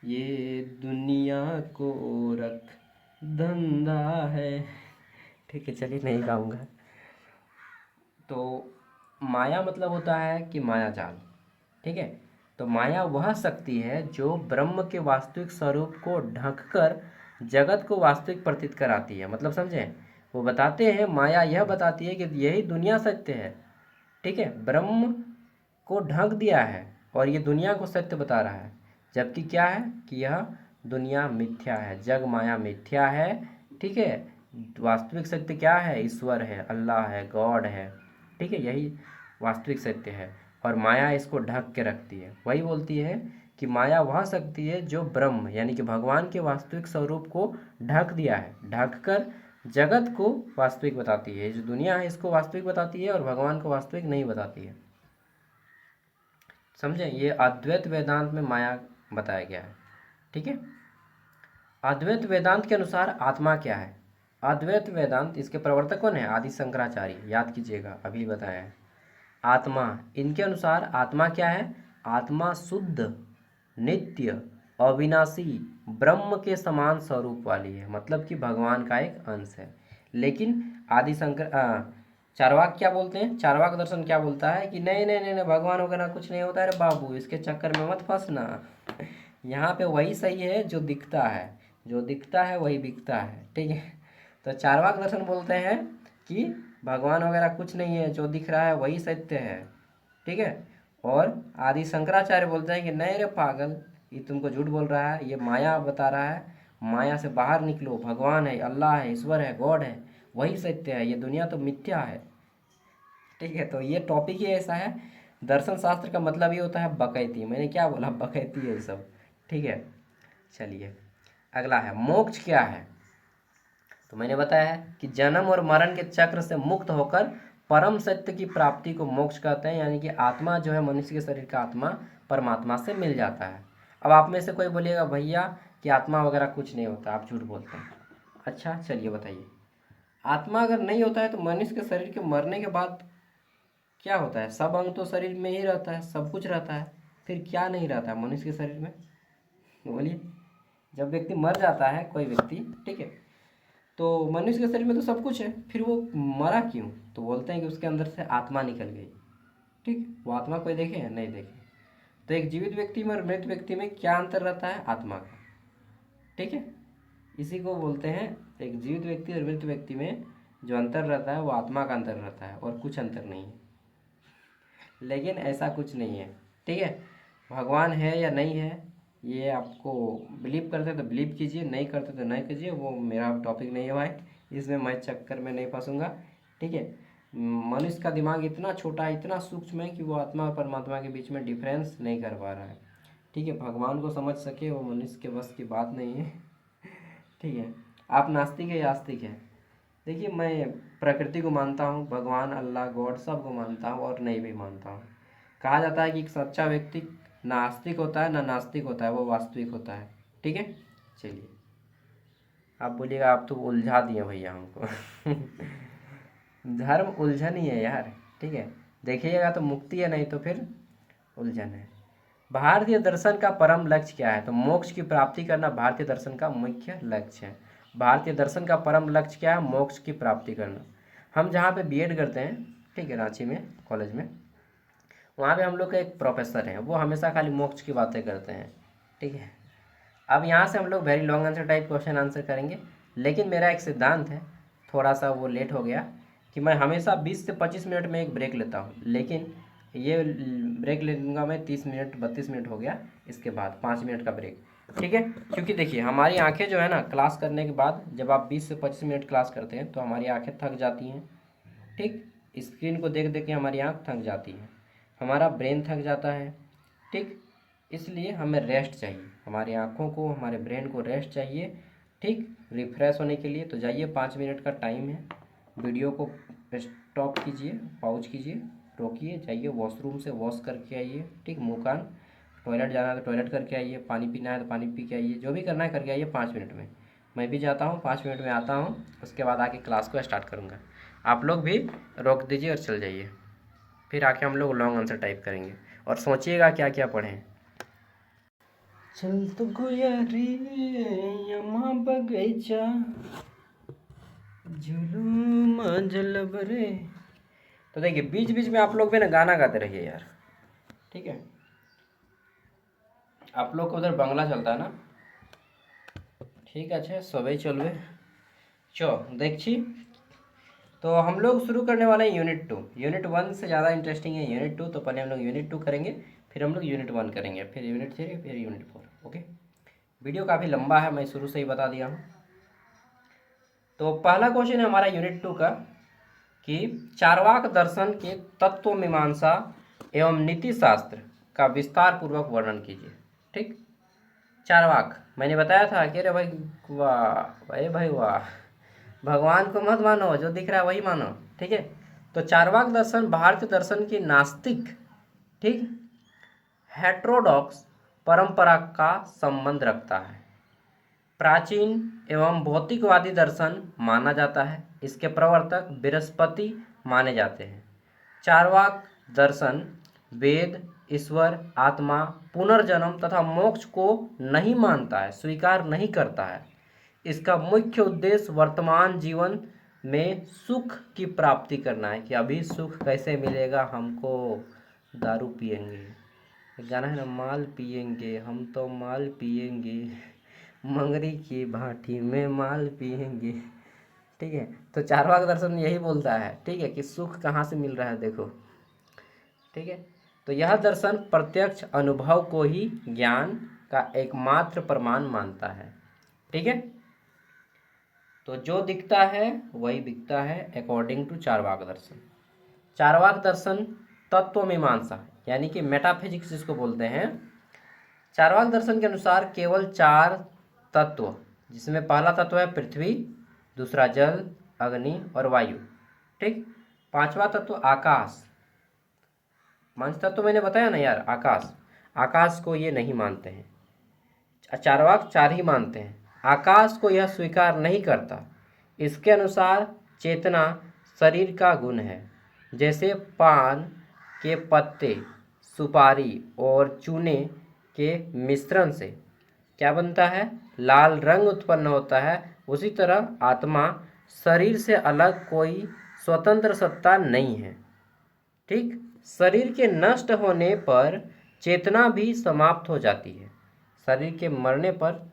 ये दुनिया को रख धंधा है, ठीक है, चलिए नहीं गाऊंगा। तो माया मतलब होता है कि माया जाल, ठीक है। तो माया वह शक्ति है जो ब्रह्म के वास्तविक स्वरूप को ढककर जगत को वास्तविक प्रतीत कराती है, मतलब समझे, वो बताते हैं, माया यह बताती है कि यही दुनिया सत्य है, ठीक है, ब्रह्म को ढक दिया है और ये दुनिया को सत्य बता रहा है, जबकि क्या है कि यह दुनिया मिथ्या है, जग माया मिथ्या है, ठीक है। वास्तविक सत्य क्या है? ईश्वर है, अल्लाह है, गॉड है, ठीक है, यही वास्तविक सत्य है। और माया इसको ढक के रखती है। वही बोलती है कि माया वह शक्ति है जो ब्रह्म यानी कि भगवान के वास्तविक स्वरूप को ढक दिया है, ढक कर जगत को वास्तविक बताती है। जो दुनिया है इसको वास्तविक बताती है और भगवान को वास्तविक नहीं बताती है, समझे। ये अद्वैत वेदांत में माया बताया गया है, ठीक है। अद्वैत वेदांत के अनुसार आत्मा क्या है? अद्वैत वेदांत, इसके प्रवर्तक कौन है? आदि शंकराचार्य, याद कीजिएगा, अभी बताया है। आत्मा, इनके अनुसार आत्मा क्या है? आत्मा शुद्ध, नित्य, अविनाशी, ब्रह्म के समान स्वरूप वाली है, मतलब कि भगवान का एक अंश है। लेकिन आदि शंकर चारवाक क्या बोलते हैं? चारवाक दर्शन क्या बोलता है कि नहीं नहीं नहीं नहीं, भगवान वगैरह कुछ नहीं होता है रे बाबू, इसके चक्कर में मत फंसना। यहाँ पे वही सही है जो दिखता है, जो दिखता है वही बिकता है, ठीक है। तो चारवाक दर्शन बोलते हैं कि भगवान वगैरह कुछ नहीं है, जो दिख रहा है वही सत्य है, ठीक है। और आदि शंकराचार्य बोलते हैं कि नहीं रे पागल, ये तुमको झूठ बोल रहा है, ये माया बता रहा है, माया से बाहर निकलो, भगवान है, अल्लाह है, ईश्वर है, गॉड है, वही सत्य है, ये दुनिया तो मिथ्या है। ठीक है, तो ये टॉपिक ही ऐसा है। दर्शन शास्त्र का मतलब ये होता है बकैती। मैंने क्या बोला, बकैती है ये सब। ठीक है, चलिए अगला है मोक्ष क्या है। तो मैंने बताया है कि जन्म और मरण के चक्र से मुक्त होकर परम सत्य की प्राप्ति को मोक्ष कहते हैं, यानी कि आत्मा जो है, मनुष्य के शरीर का आत्मा परमात्मा से मिल जाता है। अब आप में से कोई बोलिएगा भैया कि आत्मा वगैरह कुछ नहीं होता, आप झूठ बोलते हैं। अच्छा चलिए बताइए, आत्मा अगर नहीं होता है तो मनुष्य के शरीर के मरने के बाद क्या होता है? सब अंग तो शरीर में ही रहता है, सब कुछ रहता है, फिर क्या नहीं रहता है मनुष्य के शरीर में? बोलिए। जब व्यक्ति मर जाता है, कोई व्यक्ति, ठीक है, तो मनुष्य के शरीर में तो सब कुछ है, फिर वो मरा क्यों? तो बोलते हैं कि उसके अंदर से आत्मा निकल गई। ठीक, वो आत्मा कोई देखे या नहीं देखे? तो एक जीवित व्यक्ति में और मृत व्यक्ति में क्या अंतर रहता है? आत्मा का। ठीक है, इसी को बोलते हैं, एक जीवित व्यक्ति और मृत व्यक्ति में जो अंतर रहता है वो आत्मा का अंतर रहता है, और कुछ अंतर नहीं है। लेकिन ऐसा कुछ नहीं है। ठीक है, भगवान है या नहीं है, ये आपको बिलीव करते तो बिलीव कीजिए, नहीं करते तो नहीं कीजिए, वो मेरा टॉपिक नहीं है भाई, इसमें मैं चक्कर में नहीं फंसूंगा। ठीक है, मनुष्य का दिमाग इतना छोटा है, इतना सूक्ष्म है कि वो आत्मा और परमात्मा के बीच में डिफरेंस नहीं कर पा रहा है। ठीक है, भगवान को समझ सके वो मनुष्य के बस की बात नहीं है। ठीक है, आप नास्तिक है या आस्तिक है? देखिए, मैं प्रकृति को मानता हूँ, भगवान, अल्लाह, गॉड सब को मानता हूँ और नहीं भी मानता हूँ। कहा जाता है कि एक सच्चा व्यक्ति ना आस्तिक होता है ना नास्तिक होता है, वो वास्तविक होता है। ठीक है, चलिए आप बोलिएगा आप तो उलझा दिए भैया हमको। धर्म उलझन ही है यार। ठीक है, देखिएगा तो मुक्ति है, नहीं तो फिर उलझन है। भारतीय दर्शन का परम लक्ष्य क्या है? तो मोक्ष की प्राप्ति करना भारतीय दर्शन का मुख्य लक्ष्य है। भारतीय दर्शन का परम लक्ष्य क्या है? मोक्ष की प्राप्ति करना। हम जहाँ पे बीएड करते हैं, ठीक है, रांची में कॉलेज में, वहाँ पे हम लोग का एक प्रोफेसर हैं, वो हमेशा खाली मोक्ष की बातें करते हैं। ठीक है, अब यहाँ से हम लोग very long answer type question answer करेंगे, लेकिन मेरा एक सिद्धांत है, थोड़ा सा वो लेट हो गया, कि मैं हमेशा 20 से 25 मिनट में एक ब्रेक लेता हूँ, लेकिन ये ब्रेक ले लूँगा मैं 30 मिनट, 32 मिनट हो गया, इसके बाद 5 मिनट का ब्रेक। ठीक है, क्योंकि देखिए हमारी आंखें जो है ना, क्लास करने के बाद जब आप 20 से 25 मिनट क्लास करते हैं तो हमारी आंखें थक जाती हैं। ठीक, स्क्रीन को देख देख के हमारी आँख थक जाती है, हमारा ब्रेन थक जाता है। ठीक, इसलिए हमें रेस्ट चाहिए, हमारी आँखों को, हमारे ब्रेन को रेस्ट चाहिए। ठीक, रिफ्रेश होने के लिए तो जाइए, 5 मिनट का टाइम है, वीडियो को स्टॉप कीजिए, पॉज कीजिए, रोकिए, जाइए वॉशरूम से वॉश करके आइए। ठीक, मुँह कान, टॉयलेट जाना है तो टॉयलेट करके आइए, पानी पीना है तो पानी पी के आइए, जो भी करना है करके आइए 5 मिनट में। मैं भी जाता हूँ, 5 मिनट में आता हूँ, उसके बाद आके क्लास को स्टार्ट करूँगा। आप लोग भी रोक दीजिए और चल जाइए, फिर आके हम लोग लॉन्ग आंसर टाइप करेंगे, और सोचिएगा क्या क्या पढ़ें। चल तो गोया रे यमा बगैचा, जुलूम जलब रे। तो देखिए बीच बीच में आप लोग भी ना गाना गाते रहिए यार। ठीक है, आप लोग को उधर बंगला चलता है ना? ठीक है, अच्छा सबे चलवे चो देखी। तो हम लोग शुरू करने वाले हैं यूनिट 2। यूनिट 1 से ज़्यादा इंटरेस्टिंग है यूनिट 2, तो पहले हम लोग यूनिट 2 करेंगे, फिर हम लोग यूनिट 1 करेंगे, फिर यूनिट 3, फिर यूनिट 4। ओके, वीडियो काफ़ी लंबा है, मैं शुरू से ही बता दिया हूँ। तो पहला क्वेश्चन है हमारा यूनिट 2 का, कि चार्वाक दर्शन के तत्व मीमांसा एवं नीति शास्त्र का विस्तार पूर्वक वर्णन कीजिए। ठीक, चार्वाक मैंने बताया था कि अरे भाई वाह, भाई भाई वाह, भगवान को मत मानो, जो दिख रहा है वही मानो। ठीक है, तो चार्वाक दर्शन भारतीय दर्शन की नास्तिक, ठीक, हेट्रोडॉक्स परंपरा का संबंध रखता है। प्राचीन एवं भौतिकवादी दर्शन माना जाता है, इसके प्रवर्तक बृहस्पति माने जाते हैं। चार्वाक दर्शन वेद, ईश्वर, आत्मा, पुनर्जन्म तथा मोक्ष को नहीं मानता है, स्वीकार नहीं करता है। इसका मुख्य उद्देश्य वर्तमान जीवन में सुख की प्राप्ति करना है, कि अभी सुख कैसे मिलेगा हमको, दारू पिएंगे, गाना है ना, माल पिएंगे हम तो माल पिएंगे, मंगरी की भाटी में माल पिएंगे। ठीक है, तो चार्वाक दर्शन यही बोलता है, ठीक है, कि सुख कहाँ से मिल रहा है देखो। ठीक है, तो यह दर्शन प्रत्यक्ष अनुभव को ही ज्ञान का एकमात्र प्रमाण मानता है। ठीक है, तो जो दिखता है वही बिकता है अकॉर्डिंग टू चार्वाक दर्शन। चार्वाक दर्शन तत्व मीमांसा यानी कि मेटाफिजिक्स जिसको बोलते हैं, चार्वाक दर्शन के अनुसार केवल 4 तत्व, जिसमें पहला तत्व है पृथ्वी, दूसरा जल, अग्नि और वायु, ठीक। पांचवा तत्व आकाश, पांच तत्व मैंने बताया ना यार, आकाश, आकाश को ये नहीं मानते हैं, चार्वाक 4 ही मानते हैं। आकाश को यह स्वीकार नहीं करता। इसके अनुसार चेतना शरीर का गुण है। जैसे पान के पत्ते, सुपारी और चूने के मिश्रण से क्या बनता है, लाल रंग उत्पन्न होता है, उसी तरह आत्मा शरीर से अलग कोई स्वतंत्र सत्ता नहीं है, ठीक। शरीर के नष्ट होने पर चेतना भी समाप्त हो जाती है। शरीर के मरने पर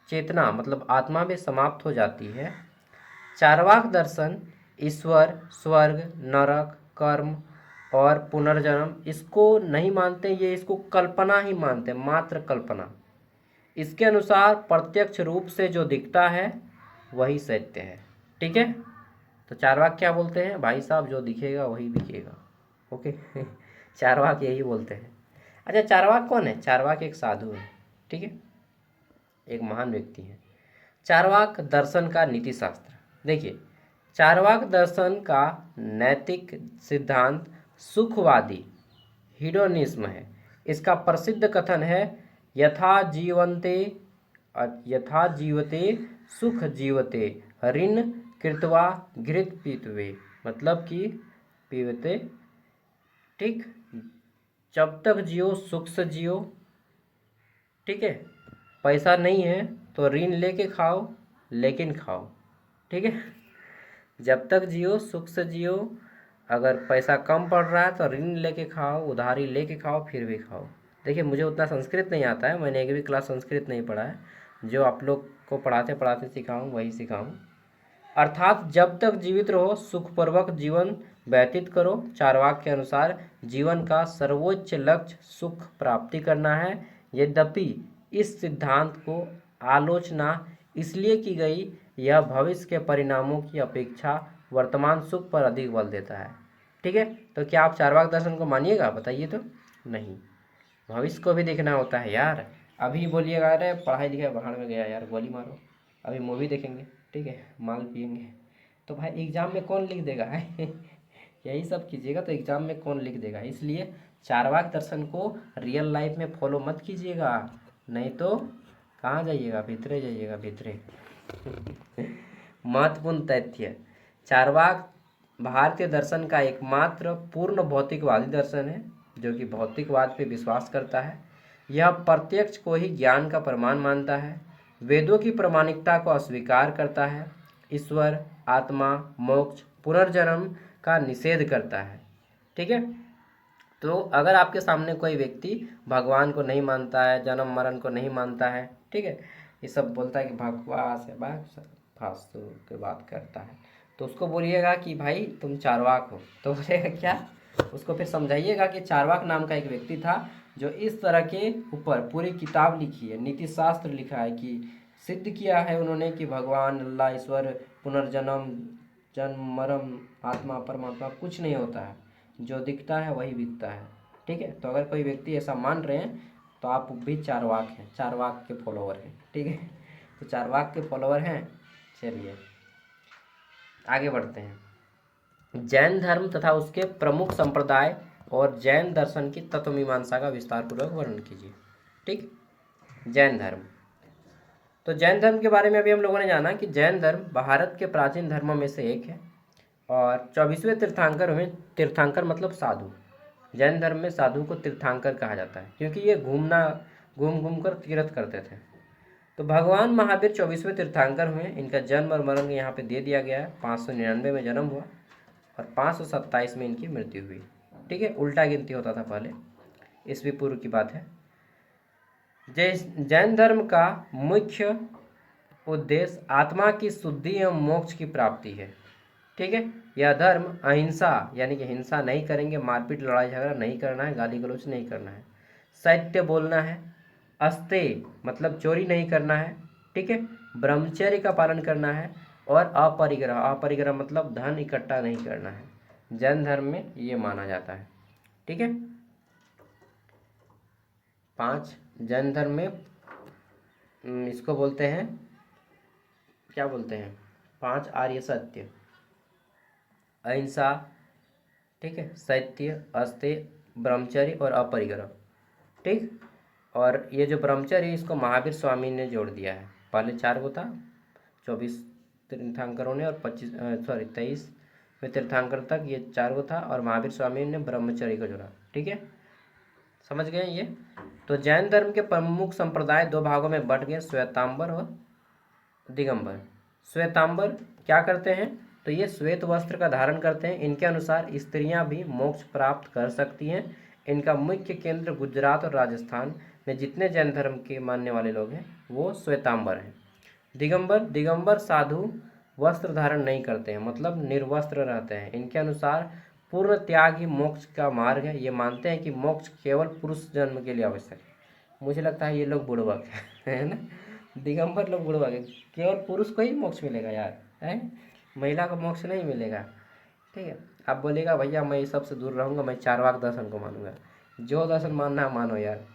चेतना मतलब आत्मा भी समाप्त हो जाती है। चार्वाक दर्शन ईश्वर, स्वर्ग, नरक, कर्म और पुनर्जन्म इसको नहीं मानते, ये इसको कल्पना ही मानते, मात्र कल्पना। इसके अनुसार प्रत्यक्ष रूप से जो दिखता है वही सत्य है, ठीक है। तो चार्वाक क्या बोलते हैं भाई साहब, जो दिखेगा वही बिकेगा, ओके। चार्वाक यही बोलते हैं। अच्छा, चार्वाक कौन है? चार्वाक एक साधु है, ठीक है, एक महान व्यक्ति है। चार्वाक दर्शन का नीति शास्त्र देखिए, चार्वाक दर्शन का नैतिक सिद्धांत सुखवादी हिडोनिज्म है। इसका प्रसिद्ध कथन है, यथा जीवन्ते यथा जीवते सुख जीवते ऋण कृत्वा घृत पीतवे, मतलब कि पीवते, ठीक, जब तक जियो सुख से जियो, ठीक है। पैसा नहीं है तो ऋण लेके खाओ, लेकिन खाओ, ठीक है। जब तक जियो सुख से जियो, अगर पैसा कम पड़ रहा है तो ऋण लेके खाओ, उधारी लेके खाओ, फिर भी खाओ। देखिए, मुझे उतना संस्कृत नहीं आता है, मैंने एक भी क्लास संस्कृत नहीं पढ़ा है, जो आप लोग को पढ़ाते पढ़ाते सिखाऊँ वही सिखाऊँ। अर्थात जब तक जीवित रहो सुखपूर्वक जीवन व्यतीत करो। चार्वाक के अनुसार जीवन का सर्वोच्च लक्ष्य सुख प्राप्ति करना है। यद्यपि इस सिद्धांत को आलोचना इसलिए की गई, यह भविष्य के परिणामों की अपेक्षा वर्तमान सुख पर अधिक बल देता है, ठीक है। तो क्या आप चार्वाक दर्शन को मानिएगा? बताइए तो। नहीं, भविष्य को भी देखना होता है यार। अभी बोलिएगा अरे पढ़ाई लिखाई भाड़ में गया यार, गोली मारो, अभी मूवी देखेंगे, ठीक है, माल पियेंगे, तो भाई एग्ज़ाम में कौन लिख देगा है? यही सब कीजिएगा तो एग्ज़ाम में कौन लिख देगा। इसलिए चार्वाक दर्शन को रियल लाइफ में फॉलो मत कीजिएगा, नहीं तो कहाँ जाइएगा, भीतरे जाइएगा, भीतरे। महत्वपूर्ण तथ्य, चार्वाक भारतीय दर्शन का एकमात्र पूर्ण भौतिकवादी दर्शन है, जो कि भौतिकवाद पे विश्वास करता है। यह प्रत्यक्ष को ही ज्ञान का प्रमाण मानता है, वेदों की प्रामाणिकता को अस्वीकार करता है, ईश्वर, आत्मा, मोक्ष, पुनर्जन्म का निषेध करता है, ठीक है। तो अगर आपके सामने कोई व्यक्ति भगवान को नहीं मानता है, जन्म मरण को नहीं मानता है, ठीक है, ये सब बोलता है कि बकवास है, फालतू की बात करता है, तो उसको बोलिएगा कि भाई तुम चार्वाक हो, तो बोलेगा क्या? उसको फिर समझाइएगा कि चार्वाक नाम का एक व्यक्ति था जो इस तरह के ऊपर पूरी किताब लिखी है, नीति शास्त्र लिखा है, कि सिद्ध किया है उन्होंने कि भगवान, अल्लाह, ईश्वर, पुनर्जन्म, जन्म मरण, आत्मा, परमात्मा कुछ नहीं होता है, जो दिखता है वही बिकता है, ठीक है। तो अगर कोई व्यक्ति ऐसा मान रहे हैं तो आप भी चार्वाक हैं, चार्वाक के फॉलोवर हैं, ठीक है। तो चार्वाक के फॉलोवर हैं। चलिए आगे बढ़ते हैं। जैन धर्म तथा उसके प्रमुख संप्रदाय और जैन दर्शन की तत्वमीमांसा का विस्तार पूर्वक वर्णन कीजिए, ठीक। जैन धर्म, तो जैन धर्म के बारे में अभी हम लोगों ने जाना कि जैन धर्म भारत के प्राचीन धर्मों में से एक है और 24वें तीर्थंकर हुए। तीर्थंकर मतलब साधु। जैन धर्म में साधु को तीर्थंकर कहा जाता है, क्योंकि ये घूम घूम कर तीर्थ करते थे। तो भगवान महावीर 24वें तीर्थंकर हुए। इनका जन्म और मरण यहाँ पे दे दिया गया है। 599 में जन्म हुआ और 527 में इनकी मृत्यु हुई, ठीक है। उल्टा गिनती होता था पहले, ईस्वी पूर्व की बात है। जैन धर्म का मुख्य उद्देश्य आत्मा की शुद्धि एवं मोक्ष की प्राप्ति है, ठीक है। यह धर्म अहिंसा यानी कि हिंसा नहीं करेंगे, मारपीट लड़ाई झगड़ा नहीं करना है, गाली गलौज नहीं करना है, सत्य बोलना है, अस्ते मतलब चोरी नहीं करना है, ठीक है। ब्रह्मचर्य का पालन करना है और अपरिग्रह, अपरिग्रह मतलब धन इकट्ठा नहीं करना है। जैन धर्म में ये माना जाता है। ठीक है, 5 जैन धर्म में इसको बोलते हैं, क्या बोलते हैं, 5 आर्य सत्य, अहिंसा, ठीक है, सत्य, अस्तेय, ब्रह्मचर्य और अपरिग्रह। ठीक, और ये जो ब्रह्मचर्य है इसको महावीर स्वामी ने जोड़ दिया है। पहले 4 को था, 24 तीर्थंकरों ने, और 23वें तीर्थंकर तक ये 4 को था, और महावीर स्वामी ने ब्रह्मचर्य को जोड़ा। ठीक है, समझ गए ये। तो जैन धर्म के प्रमुख संप्रदाय 2 भागों में बंट गए, श्वेतांबर और दिगंबर। श्वेतांबर क्या करते हैं, तो ये श्वेत वस्त्र का धारण करते हैं। इनके अनुसार स्त्रियां भी मोक्ष प्राप्त कर सकती हैं। इनका मुख्य केंद्र गुजरात और राजस्थान में जितने जैन धर्म के मानने वाले लोग हैं वो श्वेतांबर हैं। दिगंबर साधु वस्त्र धारण नहीं करते हैं, मतलब निर्वस्त्र रहते हैं। इनके अनुसार पूर्ण त्याग ही मोक्ष का मार्ग है। ये मानते हैं कि मोक्ष केवल पुरुष जन्म के लिए आवश्यक है। मुझे लगता है ये लोग बुड़बक है ना, दिगंबर लोग बुड़बक है, केवल पुरुष को ही मोक्ष मिलेगा यार, है, महिला को मोक्ष नहीं मिलेगा। ठीक है, आप बोलेगा भैया मैं इस सब से दूर रहूँगा, मैं चारवाक दर्शन को मानूंगा। जो दर्शन मानना है मानो यार।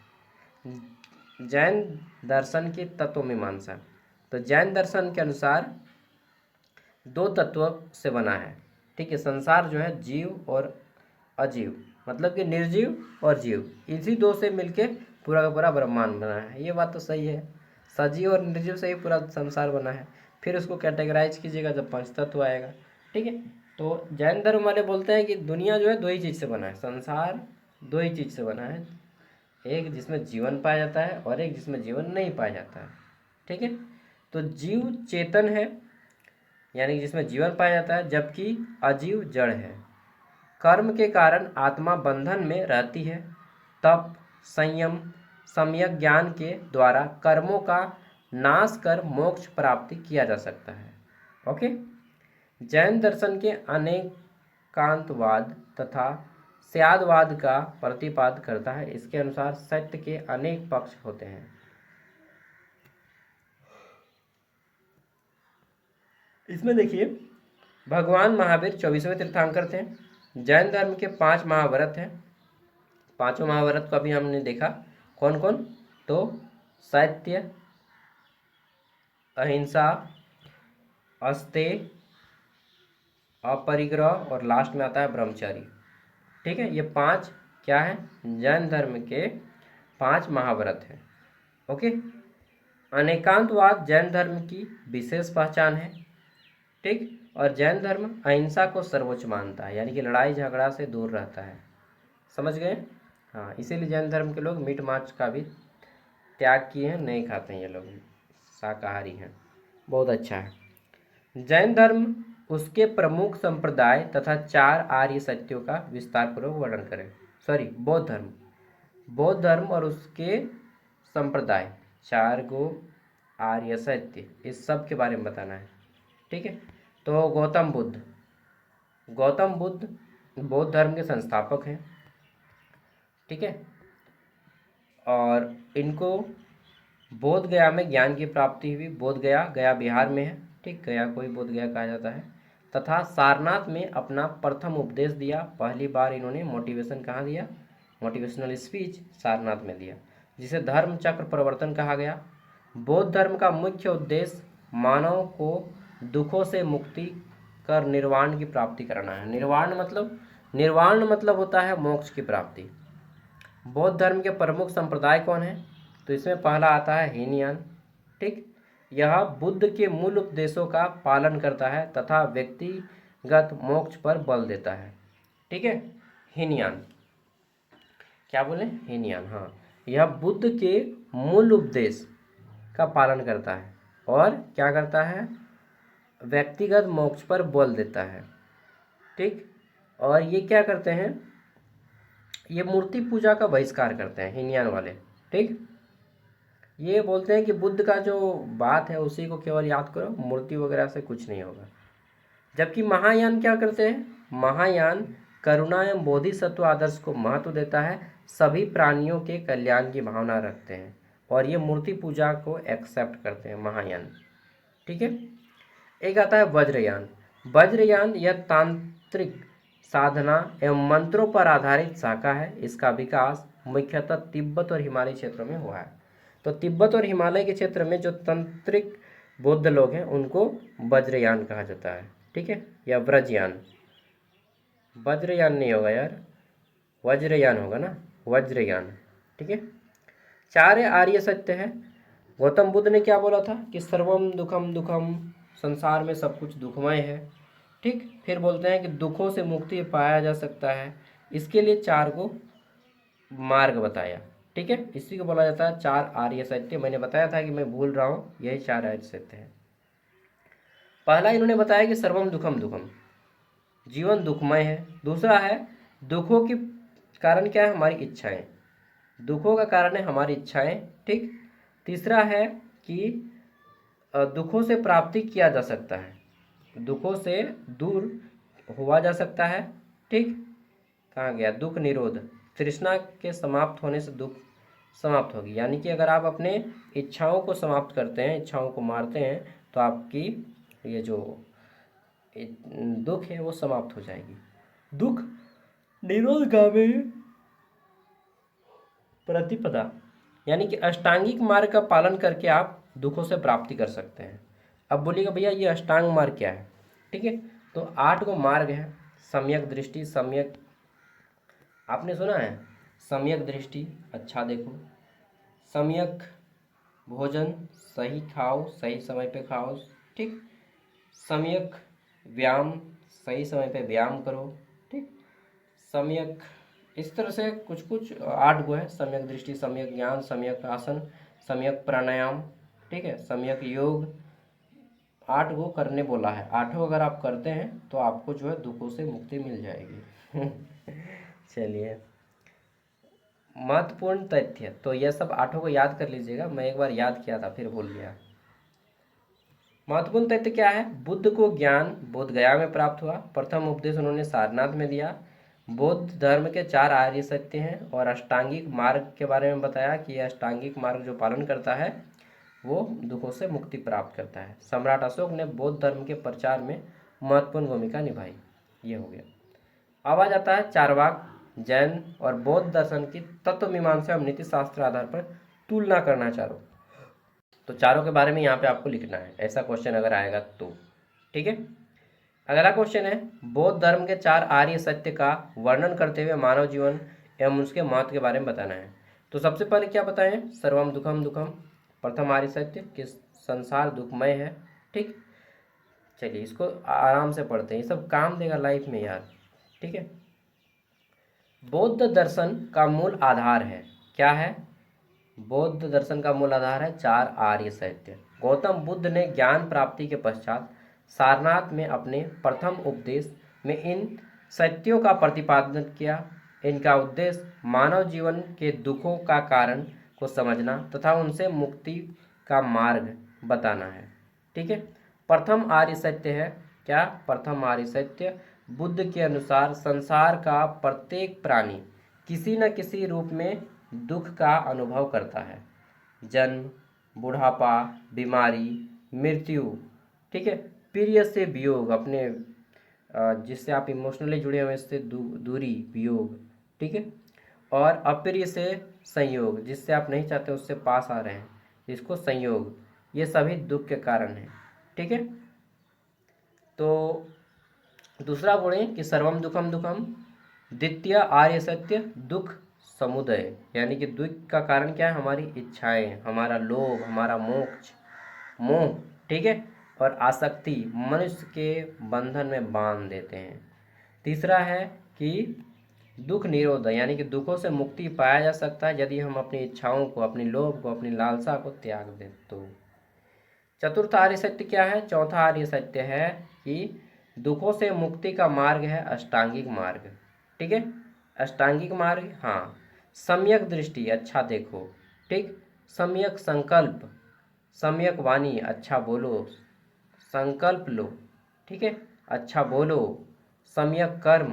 जैन दर्शन के तत्व मीमांसा, तो जैन दर्शन के अनुसार 2 तत्वों से बना है। ठीक है, संसार जो है जीव और अजीव, मतलब कि निर्जीव और जीव, इसी 2 से मिलके पूरा का पूरा ब्रह्मांड बना है। ये बात तो सही है, सजीव और निर्जीव से ही पूरा संसार बना है। फिर उसको कैटेगराइज कीजिएगा जब 5 तत्व आएगा। ठीक है, तो जैन धर्म वाले बोलते हैं कि दुनिया जो है 2 ही चीज़ से बना है, संसार 2 ही चीज़ से बना है, एक जिसमें जीवन पाया जाता है और एक जिसमें जीवन नहीं पाया जाता है। ठीक है, तो जीव चेतन है, यानी कि जिसमें जीवन पाया जाता है, जबकि अजीव जड़ है। कर्म के कारण आत्मा बंधन में रहती है। तप, संयम, सम्यक ज्ञान के द्वारा कर्मों का नाश कर मोक्ष प्राप्ति किया जा सकता है। ओके, जैन दर्शन के अनेकांतवाद तथा स्यादवाद का प्रतिपाद करता है। इसके अनुसार सत्य के अनेक पक्ष होते हैं। इसमें देखिए, भगवान महावीर 24वें तीर्थंकर थे। जैन धर्म के 5 महाव्रत हैं। 5 महाव्रत को अभी हमने देखा, कौन कौन, तो सत्य, अहिंसा, अस्तेय, अपरिग्रह और लास्ट में आता है ब्रह्मचर्य। ठीक है, ये 5 क्या है, जैन धर्म के 5 महाव्रत हैं। ओके, अनेकांतवाद जैन धर्म की विशेष पहचान है। ठीक, और जैन धर्म अहिंसा को सर्वोच्च मानता है, यानी कि लड़ाई झगड़ा से दूर रहता है। समझ गए, हाँ, इसीलिए जैन धर्म के लोग मीट मांस का भी त्याग किए हैं, नहीं खाते हैं ये लोग, शाकाहारी हैं। बहुत अच्छा है। जैन धर्म, उसके प्रमुख संप्रदाय तथा 4 आर्य सत्यों का विस्तार पूर्वक वर्णन करें। बौद्ध धर्म और उसके संप्रदाय 4 गो आर्य सत्य, इस सब के बारे में बताना है। ठीक है, तो गौतम बुद्ध बौद्ध धर्म के संस्थापक हैं। ठीक है, और इनको बोध गया में ज्ञान की प्राप्ति हुई। बोध गया बिहार में है। ठीक, गया को ही बोध गया कहा जाता है। तथा सारनाथ में अपना प्रथम उपदेश दिया। पहली बार इन्होंने मोटिवेशन कहाँ दिया, मोटिवेशनल स्पीच सारनाथ में दिया, जिसे धर्म चक्र प्रवर्तन कहा गया। बौद्ध धर्म का मुख्य उद्देश्य मानव को दुखों से मुक्ति कर निर्वाण की प्राप्ति कराना है। निर्वाण मतलब होता है मोक्ष की प्राप्ति। बौद्ध धर्म के प्रमुख संप्रदाय कौन है, तो इसमें पहला आता है हीनयान। ठीक, यह बुद्ध के मूल उपदेशों का पालन करता है तथा व्यक्तिगत मोक्ष पर बल देता है। ठीक है, हीनयान, क्या बोले, हीनयान, हाँ, यह बुद्ध के मूल उपदेश का पालन करता है और क्या करता है, व्यक्तिगत मोक्ष पर बल देता है। ठीक, और ये क्या करते हैं, ये मूर्ति पूजा का बहिष्कार करते हैं हीनयान वाले। ठीक, ये बोलते हैं कि बुद्ध का जो बात है उसी को केवल याद करो, मूर्ति वगैरह से कुछ नहीं होगा। जबकि महायान क्या करते हैं, महायान करुणा एवं बोधिसत्व आदर्श को महत्व देता है, सभी प्राणियों के कल्याण की भावना रखते हैं और ये मूर्ति पूजा को एक्सेप्ट करते हैं महायान। ठीक है। एक आता है वज्रयान। वज्रयान यह तांत्रिक साधना एवं मंत्रों पर आधारित शाखा है। इसका विकास मुख्यतः तिब्बत और हिमालय क्षेत्रों में हुआ है। तो तिब्बत और हिमालय के क्षेत्र में जो तंत्रिक बौद्ध लोग हैं उनको वज्रयान कहा जाता है। ठीक है, या व्रजयान। वज्रयान नहीं होगा यार, वज्रयान होगा ना, वज्रयान। ठीक है। चार आर्य सत्य है। गौतम बुद्ध ने क्या बोला था कि सर्वम दुखम दुखम, संसार में सब कुछ दुखमय है। ठीक, फिर बोलते हैं कि दुखों से मुक्ति पाया जा सकता है, इसके लिए चार को मार्ग बताया। ठीक है, इसी को बोला जाता है चार आर्य सत्य। मैंने बताया था कि मैं भूल रहा हूँ, यही चार आर्य सत्य है। पहला इन्होंने बताया कि सर्वम दुखम दुखम, जीवन दुखमय है। दूसरा है दुखों की कारण क्या है, हमारी इच्छाएं, दुखों का कारण है हमारी इच्छाएं। ठीक। तीसरा है कि दुखों से प्राप्ति किया जा सकता है, दुखों से दूर हुआ जा सकता है। ठीक। कहाँ गया, दुख निरोध, तृष्णा के समाप्त होने से दुख समाप्त होगी। यानी कि अगर आप अपने इच्छाओं को समाप्त करते हैं, इच्छाओं को मारते हैं, तो आपकी ये जो दुख है वो समाप्त हो जाएगी। दुख निरोधगामी प्रतिपदा, यानी कि अष्टांगिक मार्ग का पालन करके आप दुखों से प्राप्ति कर सकते हैं। अब बोलिएगा भैया ये अष्टांग मार्ग क्या है। ठीक है, तो 8 गो मार्ग है। सम्यक दृष्टि, सम्यक, आपने सुना है सम्यक दृष्टि, अच्छा देखो। सम्यक भोजन, सही खाओ, सही समय पे खाओ। ठीक। सम्यक व्यायाम, सही समय पे व्यायाम करो। ठीक। सम्यक, इस तरह से कुछ कुछ 8 गो है। सम्यक दृष्टि, सम्यक ज्ञान, सम्यक आसन, सम्यक प्राणायाम। ठीक है, सम्यक योग, 8 गो करने बोला है। 8 अगर आप करते हैं तो आपको जो है दुखों से मुक्ति मिल जाएगी। चलिए, महत्वपूर्ण तथ्य, तो यह सब 8 को याद कर लीजिएगा, मैं एक बार याद किया था फिर भूल गया। महत्वपूर्ण तथ्य क्या है, बुद्ध को ज्ञान बोध गया में प्राप्त हुआ। प्रथम उपदेश उन्होंने सारनाथ में दिया। बौद्ध धर्म के 4 आर्य सत्य हैं और अष्टांगिक मार्ग के बारे में बताया कि यह अष्टांगिक मार्ग जो पालन करता है वो दुखों से मुक्ति प्राप्त करता है। सम्राट अशोक ने बौद्ध धर्म के प्रचार में महत्वपूर्ण भूमिका निभाई। ये हो गया। अब आ जाता है चारवाक, जैन और बौद्ध दर्शन की तत्व मीमांसा एवं नीति शास्त्र आधार पर तुलना करना चारों। तो चारों के बारे में यहाँ पे आपको लिखना है, ऐसा क्वेश्चन अगर आएगा तो। ठीक है। अगला क्वेश्चन है, बौद्ध धर्म के 4 आर्य सत्य का वर्णन करते हुए मानव जीवन एवं उसके महत्व के बारे में बताना है। तो सबसे पहले क्या बताएं, सर्वम दुखम दुखम, प्रथम आर्य सत्य कि संसार दुखमय है। ठीक। चलिए इसको आराम से पढ़ते हैं, ये सब काम देगा लाइफ में यार। ठीक है। बौद्ध दर्शन का मूल आधार है, क्या है, बौद्ध दर्शन का मूल आधार है 4 आर्य सत्य। गौतम बुद्ध ने ज्ञान प्राप्ति के पश्चात सारनाथ में अपने प्रथम उपदेश में इन सत्यों का प्रतिपादन किया। इनका उद्देश्य मानव जीवन के दुखों का कारण को समझना तथा उनसे मुक्ति का मार्ग बताना है। ठीक है। प्रथम आर्य सत्य है क्या, प्रथम आर्य सत्य, बुद्ध के अनुसार संसार का प्रत्येक प्राणी किसी न किसी रूप में दुख का अनुभव करता है। जन्म, बुढ़ापा, बीमारी, मृत्यु। ठीक है। प्रिय से वियोग, अपने जिससे आप इमोशनली जुड़े हुए उससे दूरी, वियोग। ठीक है। और अप्रिय से संयोग, जिससे आप नहीं चाहते उससे पास आ रहे हैं, इसको संयोग। ये सभी दुख के कारण हैं। ठीक है। तो दूसरा बोलें कि सर्वम दुखम दुखम, द्वितीय आर्य सत्य दुख समुदय, यानी कि दुख का कारण क्या है, हमारी इच्छाएं, हमारा लोभ, हमारा मोक्ष, मोह। ठीक है। और आसक्ति मनुष्य के बंधन में बांध देते हैं। तीसरा है कि दुख निरोध, यानी कि दुखों से मुक्ति पाया जा सकता है यदि हम अपनी इच्छाओं को, अपनी लोभ को, अपनी लालसा को त्याग दें तो। चतुर्थ आर्य सत्य क्या है, चौथा आर्य सत्य है कि दुखों से मुक्ति का मार्ग है अष्टांगिक मार्ग। ठीक है। अष्टांगिक मार्ग, हाँ। सम्यक दृष्टि, अच्छा देखो। ठीक। सम्यक संकल्प, सम्यक वाणी, अच्छा बोलो, संकल्प लो। ठीक है, अच्छा बोलो। सम्यक कर्म,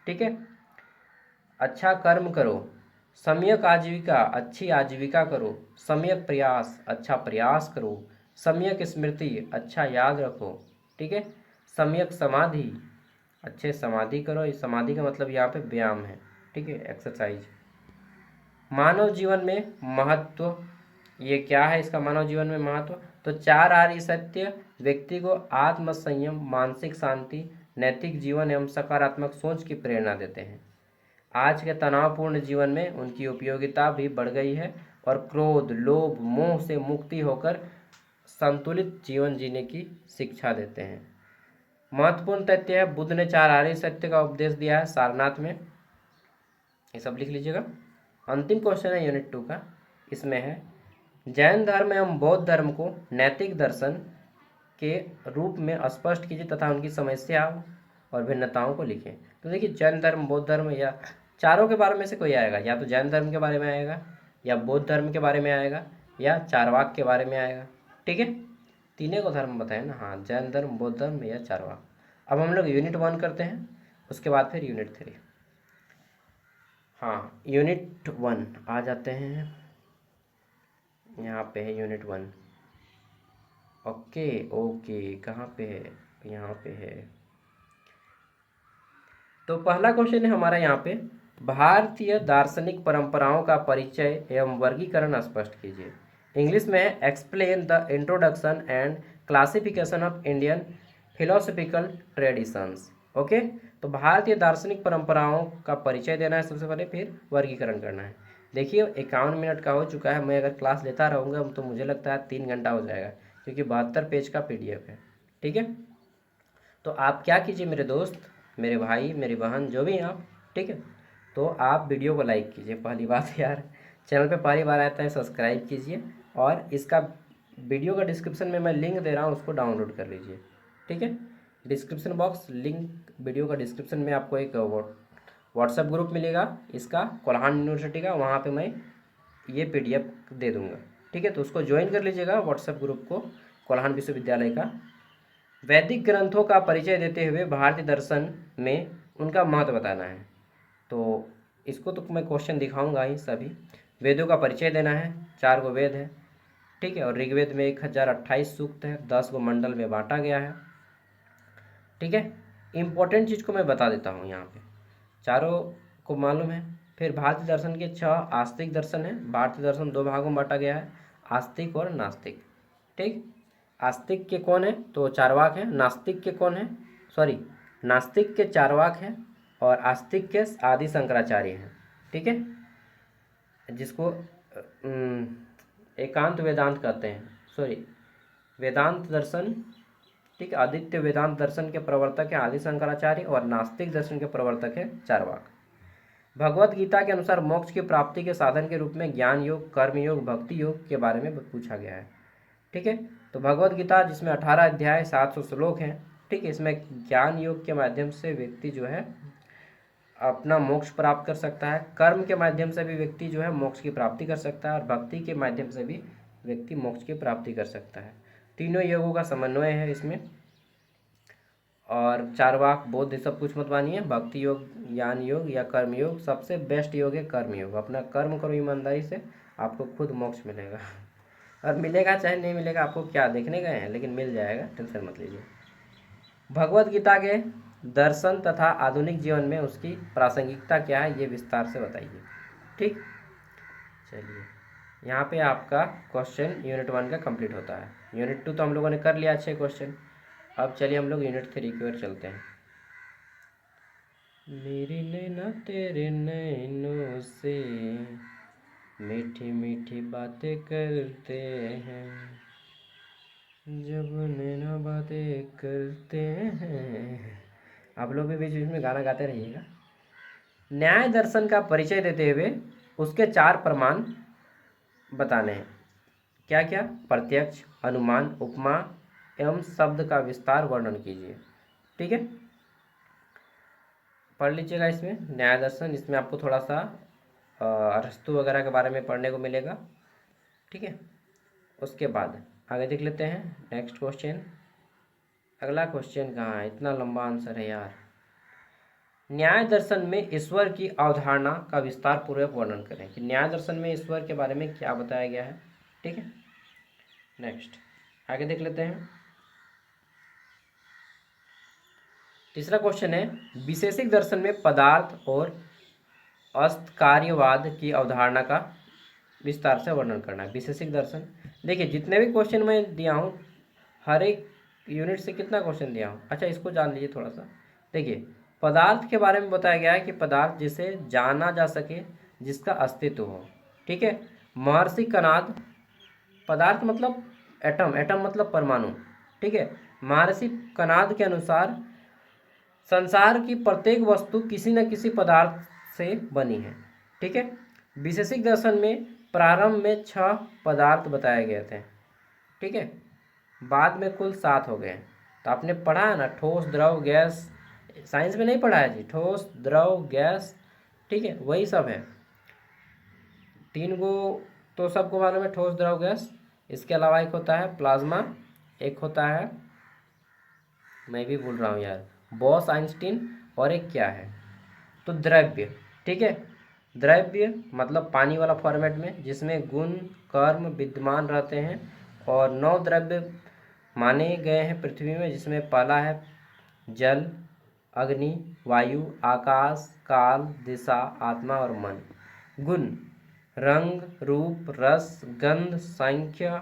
ठीक है, अच्छा कर्म करो। सम्यक आजीविका, अच्छी आजीविका करो। सम्यक प्रयास, अच्छा प्रयास करो। सम्यक स्मृति, अच्छा याद रखो, ठीक है। सम्यक समाधि, अच्छे समाधि करो, इस समाधि का मतलब यहाँ पे व्यायाम है, ठीक है, एक्सरसाइज। मानव जीवन में महत्व, ये क्या है इसका मानव जीवन में महत्व, तो 4 आर्य सत्य व्यक्ति को आत्म संयम, मानसिक शांति, नैतिक जीवन एवं सकारात्मक सोच की प्रेरणा देते हैं। आज के तनावपूर्ण जीवन में उनकी उपयोगिता भी बढ़ गई है और क्रोध, लोभ, मोह से मुक्ति होकर संतुलित जीवन जीने की शिक्षा देते हैं। महत्वपूर्ण तथ्य है, बुद्ध ने 4 आर्य सत्य का उपदेश दिया है सारनाथ में, ये सब लिख लीजिएगा। अंतिम क्वेश्चन है यूनिट 2 का, इसमें है जैन धर्म एवं बौद्ध धर्म को नैतिक दर्शन के रूप में स्पष्ट कीजिए तथा उनकी समस्या और भिन्नताओं को लिखें। तो देखिए, जैन धर्म, बौद्ध धर्म या चारों के बारे में से कोई आएगा, या तो जैन धर्म के बारे में आएगा, या बौद्ध धर्म के बारे में आएगा, या चारवाक के बारे में आएगा, ठीक है। तीनों को धर्म बताए ना, हाँ, जैन धर्म, बौद्ध धर्म या चारवाक। अब हम लोग यूनिट 1 करते हैं, उसके बाद फिर यूनिट 3। हाँ, यूनिट 1 आ जाते हैं, यहाँ पे है यूनिट 1। ओके ओके, कहाँ पे है, यहाँ पे है। तो पहला क्वेश्चन है हमारा यहाँ पे, भारतीय दार्शनिक परंपराओं का परिचय एवं वर्गीकरण स्पष्ट कीजिए। इंग्लिश में है explain the introduction and classification of Indian philosophical traditions. Okay, तो भारतीय दार्शनिक परंपराओं का परिचय देना है सबसे पहले, फिर वर्गीकरण करना है। देखिए 51 मिनट का हो चुका है, मैं अगर क्लास लेता रहूँगा तो मुझे लगता है 3 घंटा हो जाएगा, क्योंकि 72 पेज का PDF है, ठीक है। तो आप क्या कीजिए मेरे दोस्त, मेरे भाई, मेरी बहन, जो भी हैं आप, ठीक है, तो आप वीडियो को लाइक कीजिए, पहली बात यार, चैनल पे पहली बार आता है सब्सक्राइब कीजिए, और इसका वीडियो का डिस्क्रिप्शन में मैं लिंक दे रहा हूँ, उसको डाउनलोड कर लीजिए, ठीक है। डिस्क्रिप्शन बॉक्स लिंक, वीडियो का डिस्क्रिप्शन में आपको एक व्हाट्सएप ग्रुप मिलेगा इसका, कोल्हान यूनिवर्सिटी का, वहाँ पे मैं ये PDF दे दूँगा, ठीक है। तो उसको ज्वाइन कर लीजिएगा व्हाट्सएप ग्रुप को, कोल्हान विश्वविद्यालय का। वैदिक ग्रंथों का परिचय देते हुए भारतीय दर्शन में उनका महत्व बताना है। तो इसको तो मैं क्वेश्चन दिखाऊंगा ही सभी। वेदों का परिचय देना है, 4 गो वेद है, ठीक है, और ऋग्वेद में 1028 सूक्त है, 10 गो मंडल में बांटा गया है, ठीक है। इम्पोर्टेंट चीज़ को मैं बता देता हूँ यहाँ पे, चारों को मालूम है। फिर भारतीय दर्शन के 6 आस्तिक दर्शन है। भारतीय दर्शन 2 भागों में बांटा गया है, आस्तिक और नास्तिक, ठीक। आस्तिक के कौन है, तो चारवाक है। नास्तिक के कौन है, सॉरी, नास्तिक के चारवाक हैं, और आस्तिक के आदि शंकराचार्य हैं, ठीक है, जिसको एकांत वेदांत कहते हैं, सॉरी, वेदांत दर्शन, ठीक है। आदित्य वेदांत दर्शन के प्रवर्तक हैं आदि शंकराचार्य, और नास्तिक दर्शन के प्रवर्तक हैं चारवाक। भगवत गीता के अनुसार मोक्ष की प्राप्ति के साधन के रूप में ज्ञान योग, कर्म योग, भक्ति योग के बारे में पूछा गया है, ठीक है। तो भगवत गीता जिसमें 18 अध्याय 700 श्लोक हैं, ठीक है, इसमें ज्ञान योग के माध्यम से व्यक्ति जो है अपना मोक्ष प्राप्त कर सकता है, कर्म के माध्यम से भी व्यक्ति जो है मोक्ष की प्राप्ति कर सकता है, और भक्ति के माध्यम से भी व्यक्ति मोक्ष की प्राप्ति कर सकता है। तीनों योगों का समन्वय है इसमें। और चारवाक, बौद्ध, सब कुछ मत मानिए, भक्ति योग, ज्ञान योग या कर्म योग, सबसे बेस्ट योग है कर्म योग। अपना कर्म करो ईमानदारी से, आपको खुद मोक्ष मिलेगा, और मिलेगा चाहे नहीं मिलेगा, आपको क्या देखने गए हैं, लेकिन मिल जाएगा, टेंशन मत लीजिए। भगवत गीता के दर्शन तथा आधुनिक जीवन में उसकी प्रासंगिकता क्या है, ये विस्तार से बताइए, ठीक। चलिए, यहाँ पे आपका क्वेश्चन यूनिट 1 का कंप्लीट होता है। यूनिट 2 तो हम लोगों ने कर लिया 6 क्वेश्चन। अब चलिए हम लोग यूनिट 3 की ओर चलते हैं। मेरी नैना तेरे नैनों से मीठी मीठी बातें करते हैं, जब नैना बातें करते हैं। आप लोग भी बीच बीच में गाना गाते रहिएगा। न्याय दर्शन का परिचय देते हुए उसके 4 प्रमाण बताने हैं। क्या क्या, प्रत्यक्ष, अनुमान, उपमा एवं शब्द का विस्तार वर्णन कीजिए, ठीक है। पढ़ लीजिएगा इसमें न्याय दर्शन, इसमें आपको थोड़ा सा अरस्तु वगैरह के बारे में पढ़ने को मिलेगा, ठीक है। उसके बाद आगे देख लेते हैं नेक्स्ट क्वेश्चन। अगला क्वेश्चन कहाँ है, इतना लंबा आंसर है यार। न्याय दर्शन में ईश्वर की अवधारणा का विस्तार पूर्वक वर्णन करें, कि न्याय दर्शन में ईश्वर के बारे में क्या बताया गया है, ठीक है। नेक्स्ट, आगे देख लेते हैं। तीसरा क्वेश्चन है, विशेषिक दर्शन में पदार्थ और अस्तकार्यवाद की अवधारणा का विस्तार से वर्णन करना है। विशेषिक दर्शन, देखिए जितने भी क्वेश्चन मैं दिया हूँ, हर एक यूनिट से कितना क्वेश्चन दिया हूँ। अच्छा, इसको जान लीजिए थोड़ा सा। देखिए, पदार्थ के बारे में बताया गया है कि पदार्थ जिसे जाना जा सके, जिसका अस्तित्व हो। ठीक है। महर्षि कणाद, पदार्थ मतलब एटम, एटम मतलब परमाणु। ठीक है। महर्षि कणाद के अनुसार संसार की प्रत्येक वस्तु किसी न किसी पदार्थ से बनी है। ठीक है। विशेषिक दर्शन में प्रारंभ में 6 पदार्थ बताए गए थे। ठीक है। बाद में कुल 7 हो गए। तो आपने पढ़ा है ना, ठोस, द्रव, गैस। साइंस में नहीं पढ़ा है जी, ठोस, द्रव, गैस। ठीक है, वही सब है। 3 गो तो सबको मालूम है, ठोस, द्रव, गैस। इसके अलावा एक होता है प्लाज्मा, एक होता है, मैं भी भूल रहा हूँ यार, बॉस आइंस्टीन, और एक क्या है, तो द्रव्य। ठीक है। द्रव्य मतलब पानी वाला फॉर्मेट में, जिसमें गुण कर्म विद्यमान रहते हैं। और 9 द्रव्य माने गए हैं पृथ्वी में, जिसमें पहला है जल, अग्नि, वायु, आकाश, काल, दिशा, आत्मा और मन। गुण रंग, रूप, रस, गंध, संख्या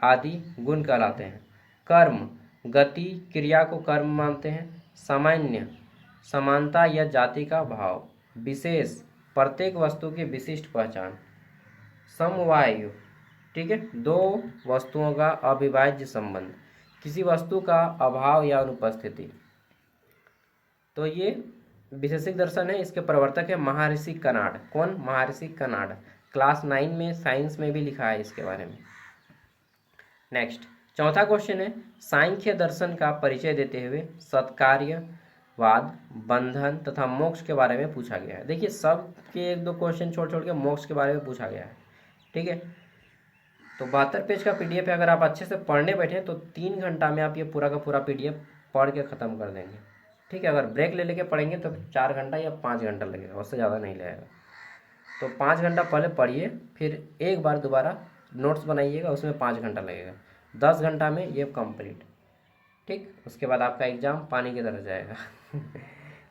आदि गुण कहलाते हैं। कर्म गति, क्रिया को कर्म मानते हैं। सामान्य समानता या जाति का भाव। विशेष प्रत्येक वस्तु की विशिष्ट पहचान। समवायु, ठीक है, 2 वस्तुओं का अविभाज्य संबंध, किसी वस्तु का अभाव या अनुपस्थिति। तो ये विशेषिक दर्शन है। इसके प्रवर्तक है महर्षि कणाद। कौन? महर्षि कणाद। क्लास 9 में साइंस में भी लिखा है इसके बारे में। नेक्स्ट, चौथा क्वेश्चन है, सांख्य दर्शन का परिचय देते हुए सत्कार्यवाद, बंधन तथा मोक्ष के बारे में पूछा गया है। देखिए, सब के 1-2 क्वेश्चन छोड़ छोड़ के मोक्ष के बारे में पूछा गया है। ठीक है। तो 72 पेज का पीडीएफ है। अगर आप अच्छे से पढ़ने बैठे तो 3 घंटा में आप ये पूरा का पूरा पीडीएफ पढ़ के ख़त्म कर देंगे। ठीक है। अगर ब्रेक ले लेके पढ़ेंगे तो 4 घंटा या 5 घंटा लगेगा, उससे ज़्यादा नहीं लगेगा। तो 5 घंटा पहले पढ़िए, फिर एक बार दोबारा नोट्स बनाइएगा, उसमें 5 घंटा लगेगा। 10 घंटा में ये कंप्लीट। ठीक। उसके बाद आपका एग्जाम पानी की तरह जाएगा।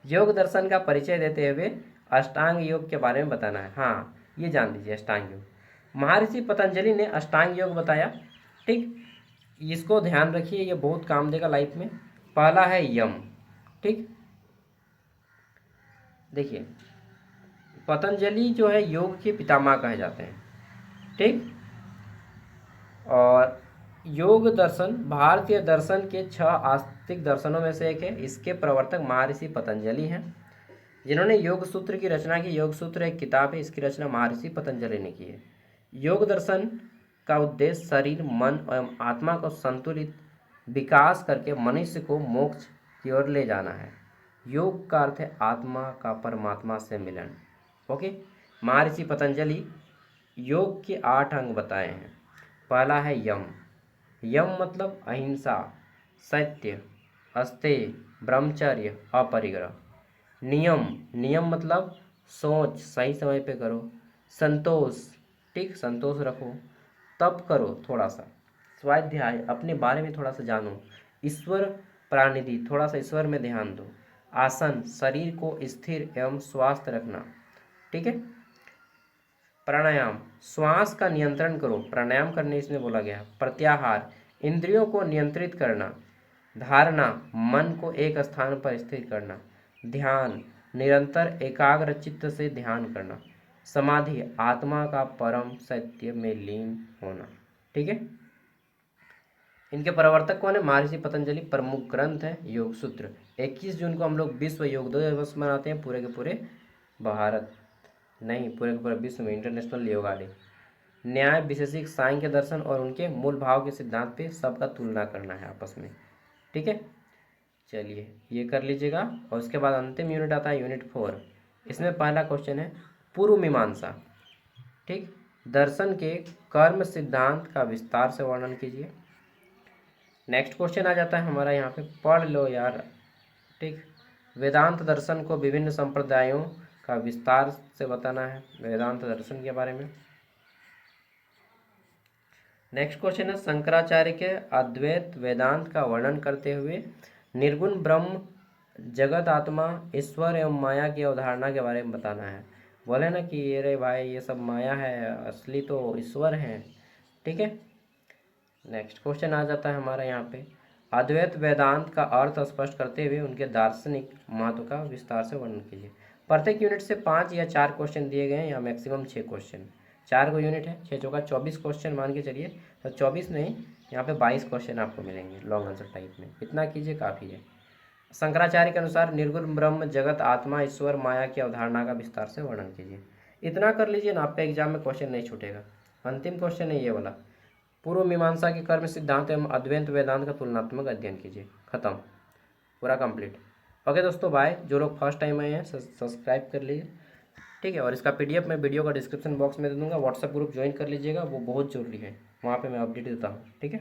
योग दर्शन का परिचय देते हुए अष्टांग योग के बारे में बताना है। हाँ, ये जान लीजिए अष्टांग योग। महर्षि पतंजलि ने अष्टांग योग बताया। ठीक। इसको ध्यान रखिए, ये बहुत काम देगा लाइफ में। पहला है यम। ठीक। देखिए, पतंजलि जो है योग के पितामह कहे जाते हैं। ठीक। और योग दर्शन भारतीय दर्शन के 6 आस्तिक दर्शनों में से एक है। इसके प्रवर्तक महर्षि पतंजलि हैं, जिन्होंने योग सूत्र की रचना की। योग सूत्र एक किताब है, इसकी रचना महर्षि पतंजलि ने की है। योग दर्शन का उद्देश्य शरीर, मन एवं आत्मा को संतुलित विकास करके मनुष्य को मोक्ष की ओर ले जाना है। योग का अर्थ है आत्मा का परमात्मा से मिलन। ओके। महर्षि पतंजलि योग के 8 अंग बताए हैं। पहला है यम। यम मतलब अहिंसा, सत्य, अस्तेय, ब्रह्मचर्य, अपरिग्रह। नियम, नियम मतलब सोच सही समय पे करो। संतोष, ठीक, संतोष रखो। तप करो थोड़ा सा। स्वाध्याय, अपने बारे में थोड़ा सा जानो। ईश्वर प्रानिधि, थोड़ा सा ईश्वर में ध्यान दो। आसन, शरीर को स्थिर एवं स्वस्थ रखना। ठीक है। प्राणायाम, श्वास का नियंत्रण करो, प्राणायाम करने इसमें बोला गया। प्रत्याहार, इंद्रियों को नियंत्रित करना। धारणा, मन को एक स्थान पर स्थिर करना। ध्यान, निरंतर एकाग्र चित्त से ध्यान करना। समाधि, आत्मा का परम सत्य में लीन होना। ठीक है। इनके प्रवर्तक कौन है? महर्षि पतंजलि। प्रमुख ग्रंथ है योग सूत्र। 21 जून को हम लोग विश्व योग दिवस मनाते हैं, पूरे के पूरे भारत नहीं, पूरे के पूरे विश्व में इंटरनेशनल योगा डे। न्याय, विशेषिक, सांख्य दर्शन और उनके मूल भाव के सिद्धांत पे सबका तुलना करना है आपस में। ठीक है। चलिए, ये कर लीजिएगा। और उसके बाद अंतिम यूनिट आता है यूनिट 4। इसमें पहला क्वेश्चन है पूर्व मीमांसा। ठीक। दर्शन के कर्म सिद्धांत का विस्तार से वर्णन कीजिए। नेक्स्ट क्वेश्चन आ जाता है हमारा यहाँ पे, पढ़ लो यार। ठीक। वेदांत दर्शन को विभिन्न संप्रदायों का विस्तार से बताना है, वेदांत दर्शन के बारे में। नेक्स्ट क्वेश्चन है, शंकराचार्य के अद्वैत वेदांत का वर्णन करते हुए निर्गुण ब्रह्म, जगत आत्मा, ईश्वर एवं माया की अवधारणा के बारे में बताना है। बोले ना कि अरे भाई ये सब माया है, असली तो ईश्वर है। ठीक है। नेक्स्ट क्वेश्चन आ जाता है हमारा यहाँ पे, अद्वैत वेदांत का अर्थ स्पष्ट करते हुए उनके दार्शनिक महत्व का विस्तार से वर्णन कीजिए। प्रत्येक यूनिट से 5 या 4 क्वेश्चन दिए गए हैं, या मैक्सिमम 6 क्वेश्चन। 4 को यूनिट है, 6 चौका 24 क्वेश्चन मान के चलिए, तो 24 नहीं, यहाँ पे 22 क्वेश्चन आपको मिलेंगे लॉन्ग आंसर टाइप में। इतना कीजिए, काफ़ी है। शंकराचार्य के अनुसार निर्गुण ब्रह्म, जगत, आत्मा, ईश्वर, माया की अवधारणा का विस्तार से वर्णन कीजिए। इतना कर लीजिए ना, आपके एग्जाम में क्वेश्चन नहीं छूटेगा। अंतिम क्वेश्चन है ये वाला, पूर्व मीमांसा के कर्म सिद्धांत एवं अद्वैत वेदांत का तुलनात्मक अध्ययन कीजिए। खत्म, पूरा कंप्लीट। ओके दोस्तों, बाय। जो लोग फर्स्ट टाइम आए हैं सब्सक्राइब कर लीजिए। ठीक है, और इसका पीडीएफ मैं वीडियो का डिस्क्रिप्शन बॉक्स में दे दूंगा। व्हाट्सएप ग्रुप ज्वाइन कर लीजिएगा, वो बहुत जरूरी है, वहाँ पे मैं अपडेट देता हूँ। ठीक है।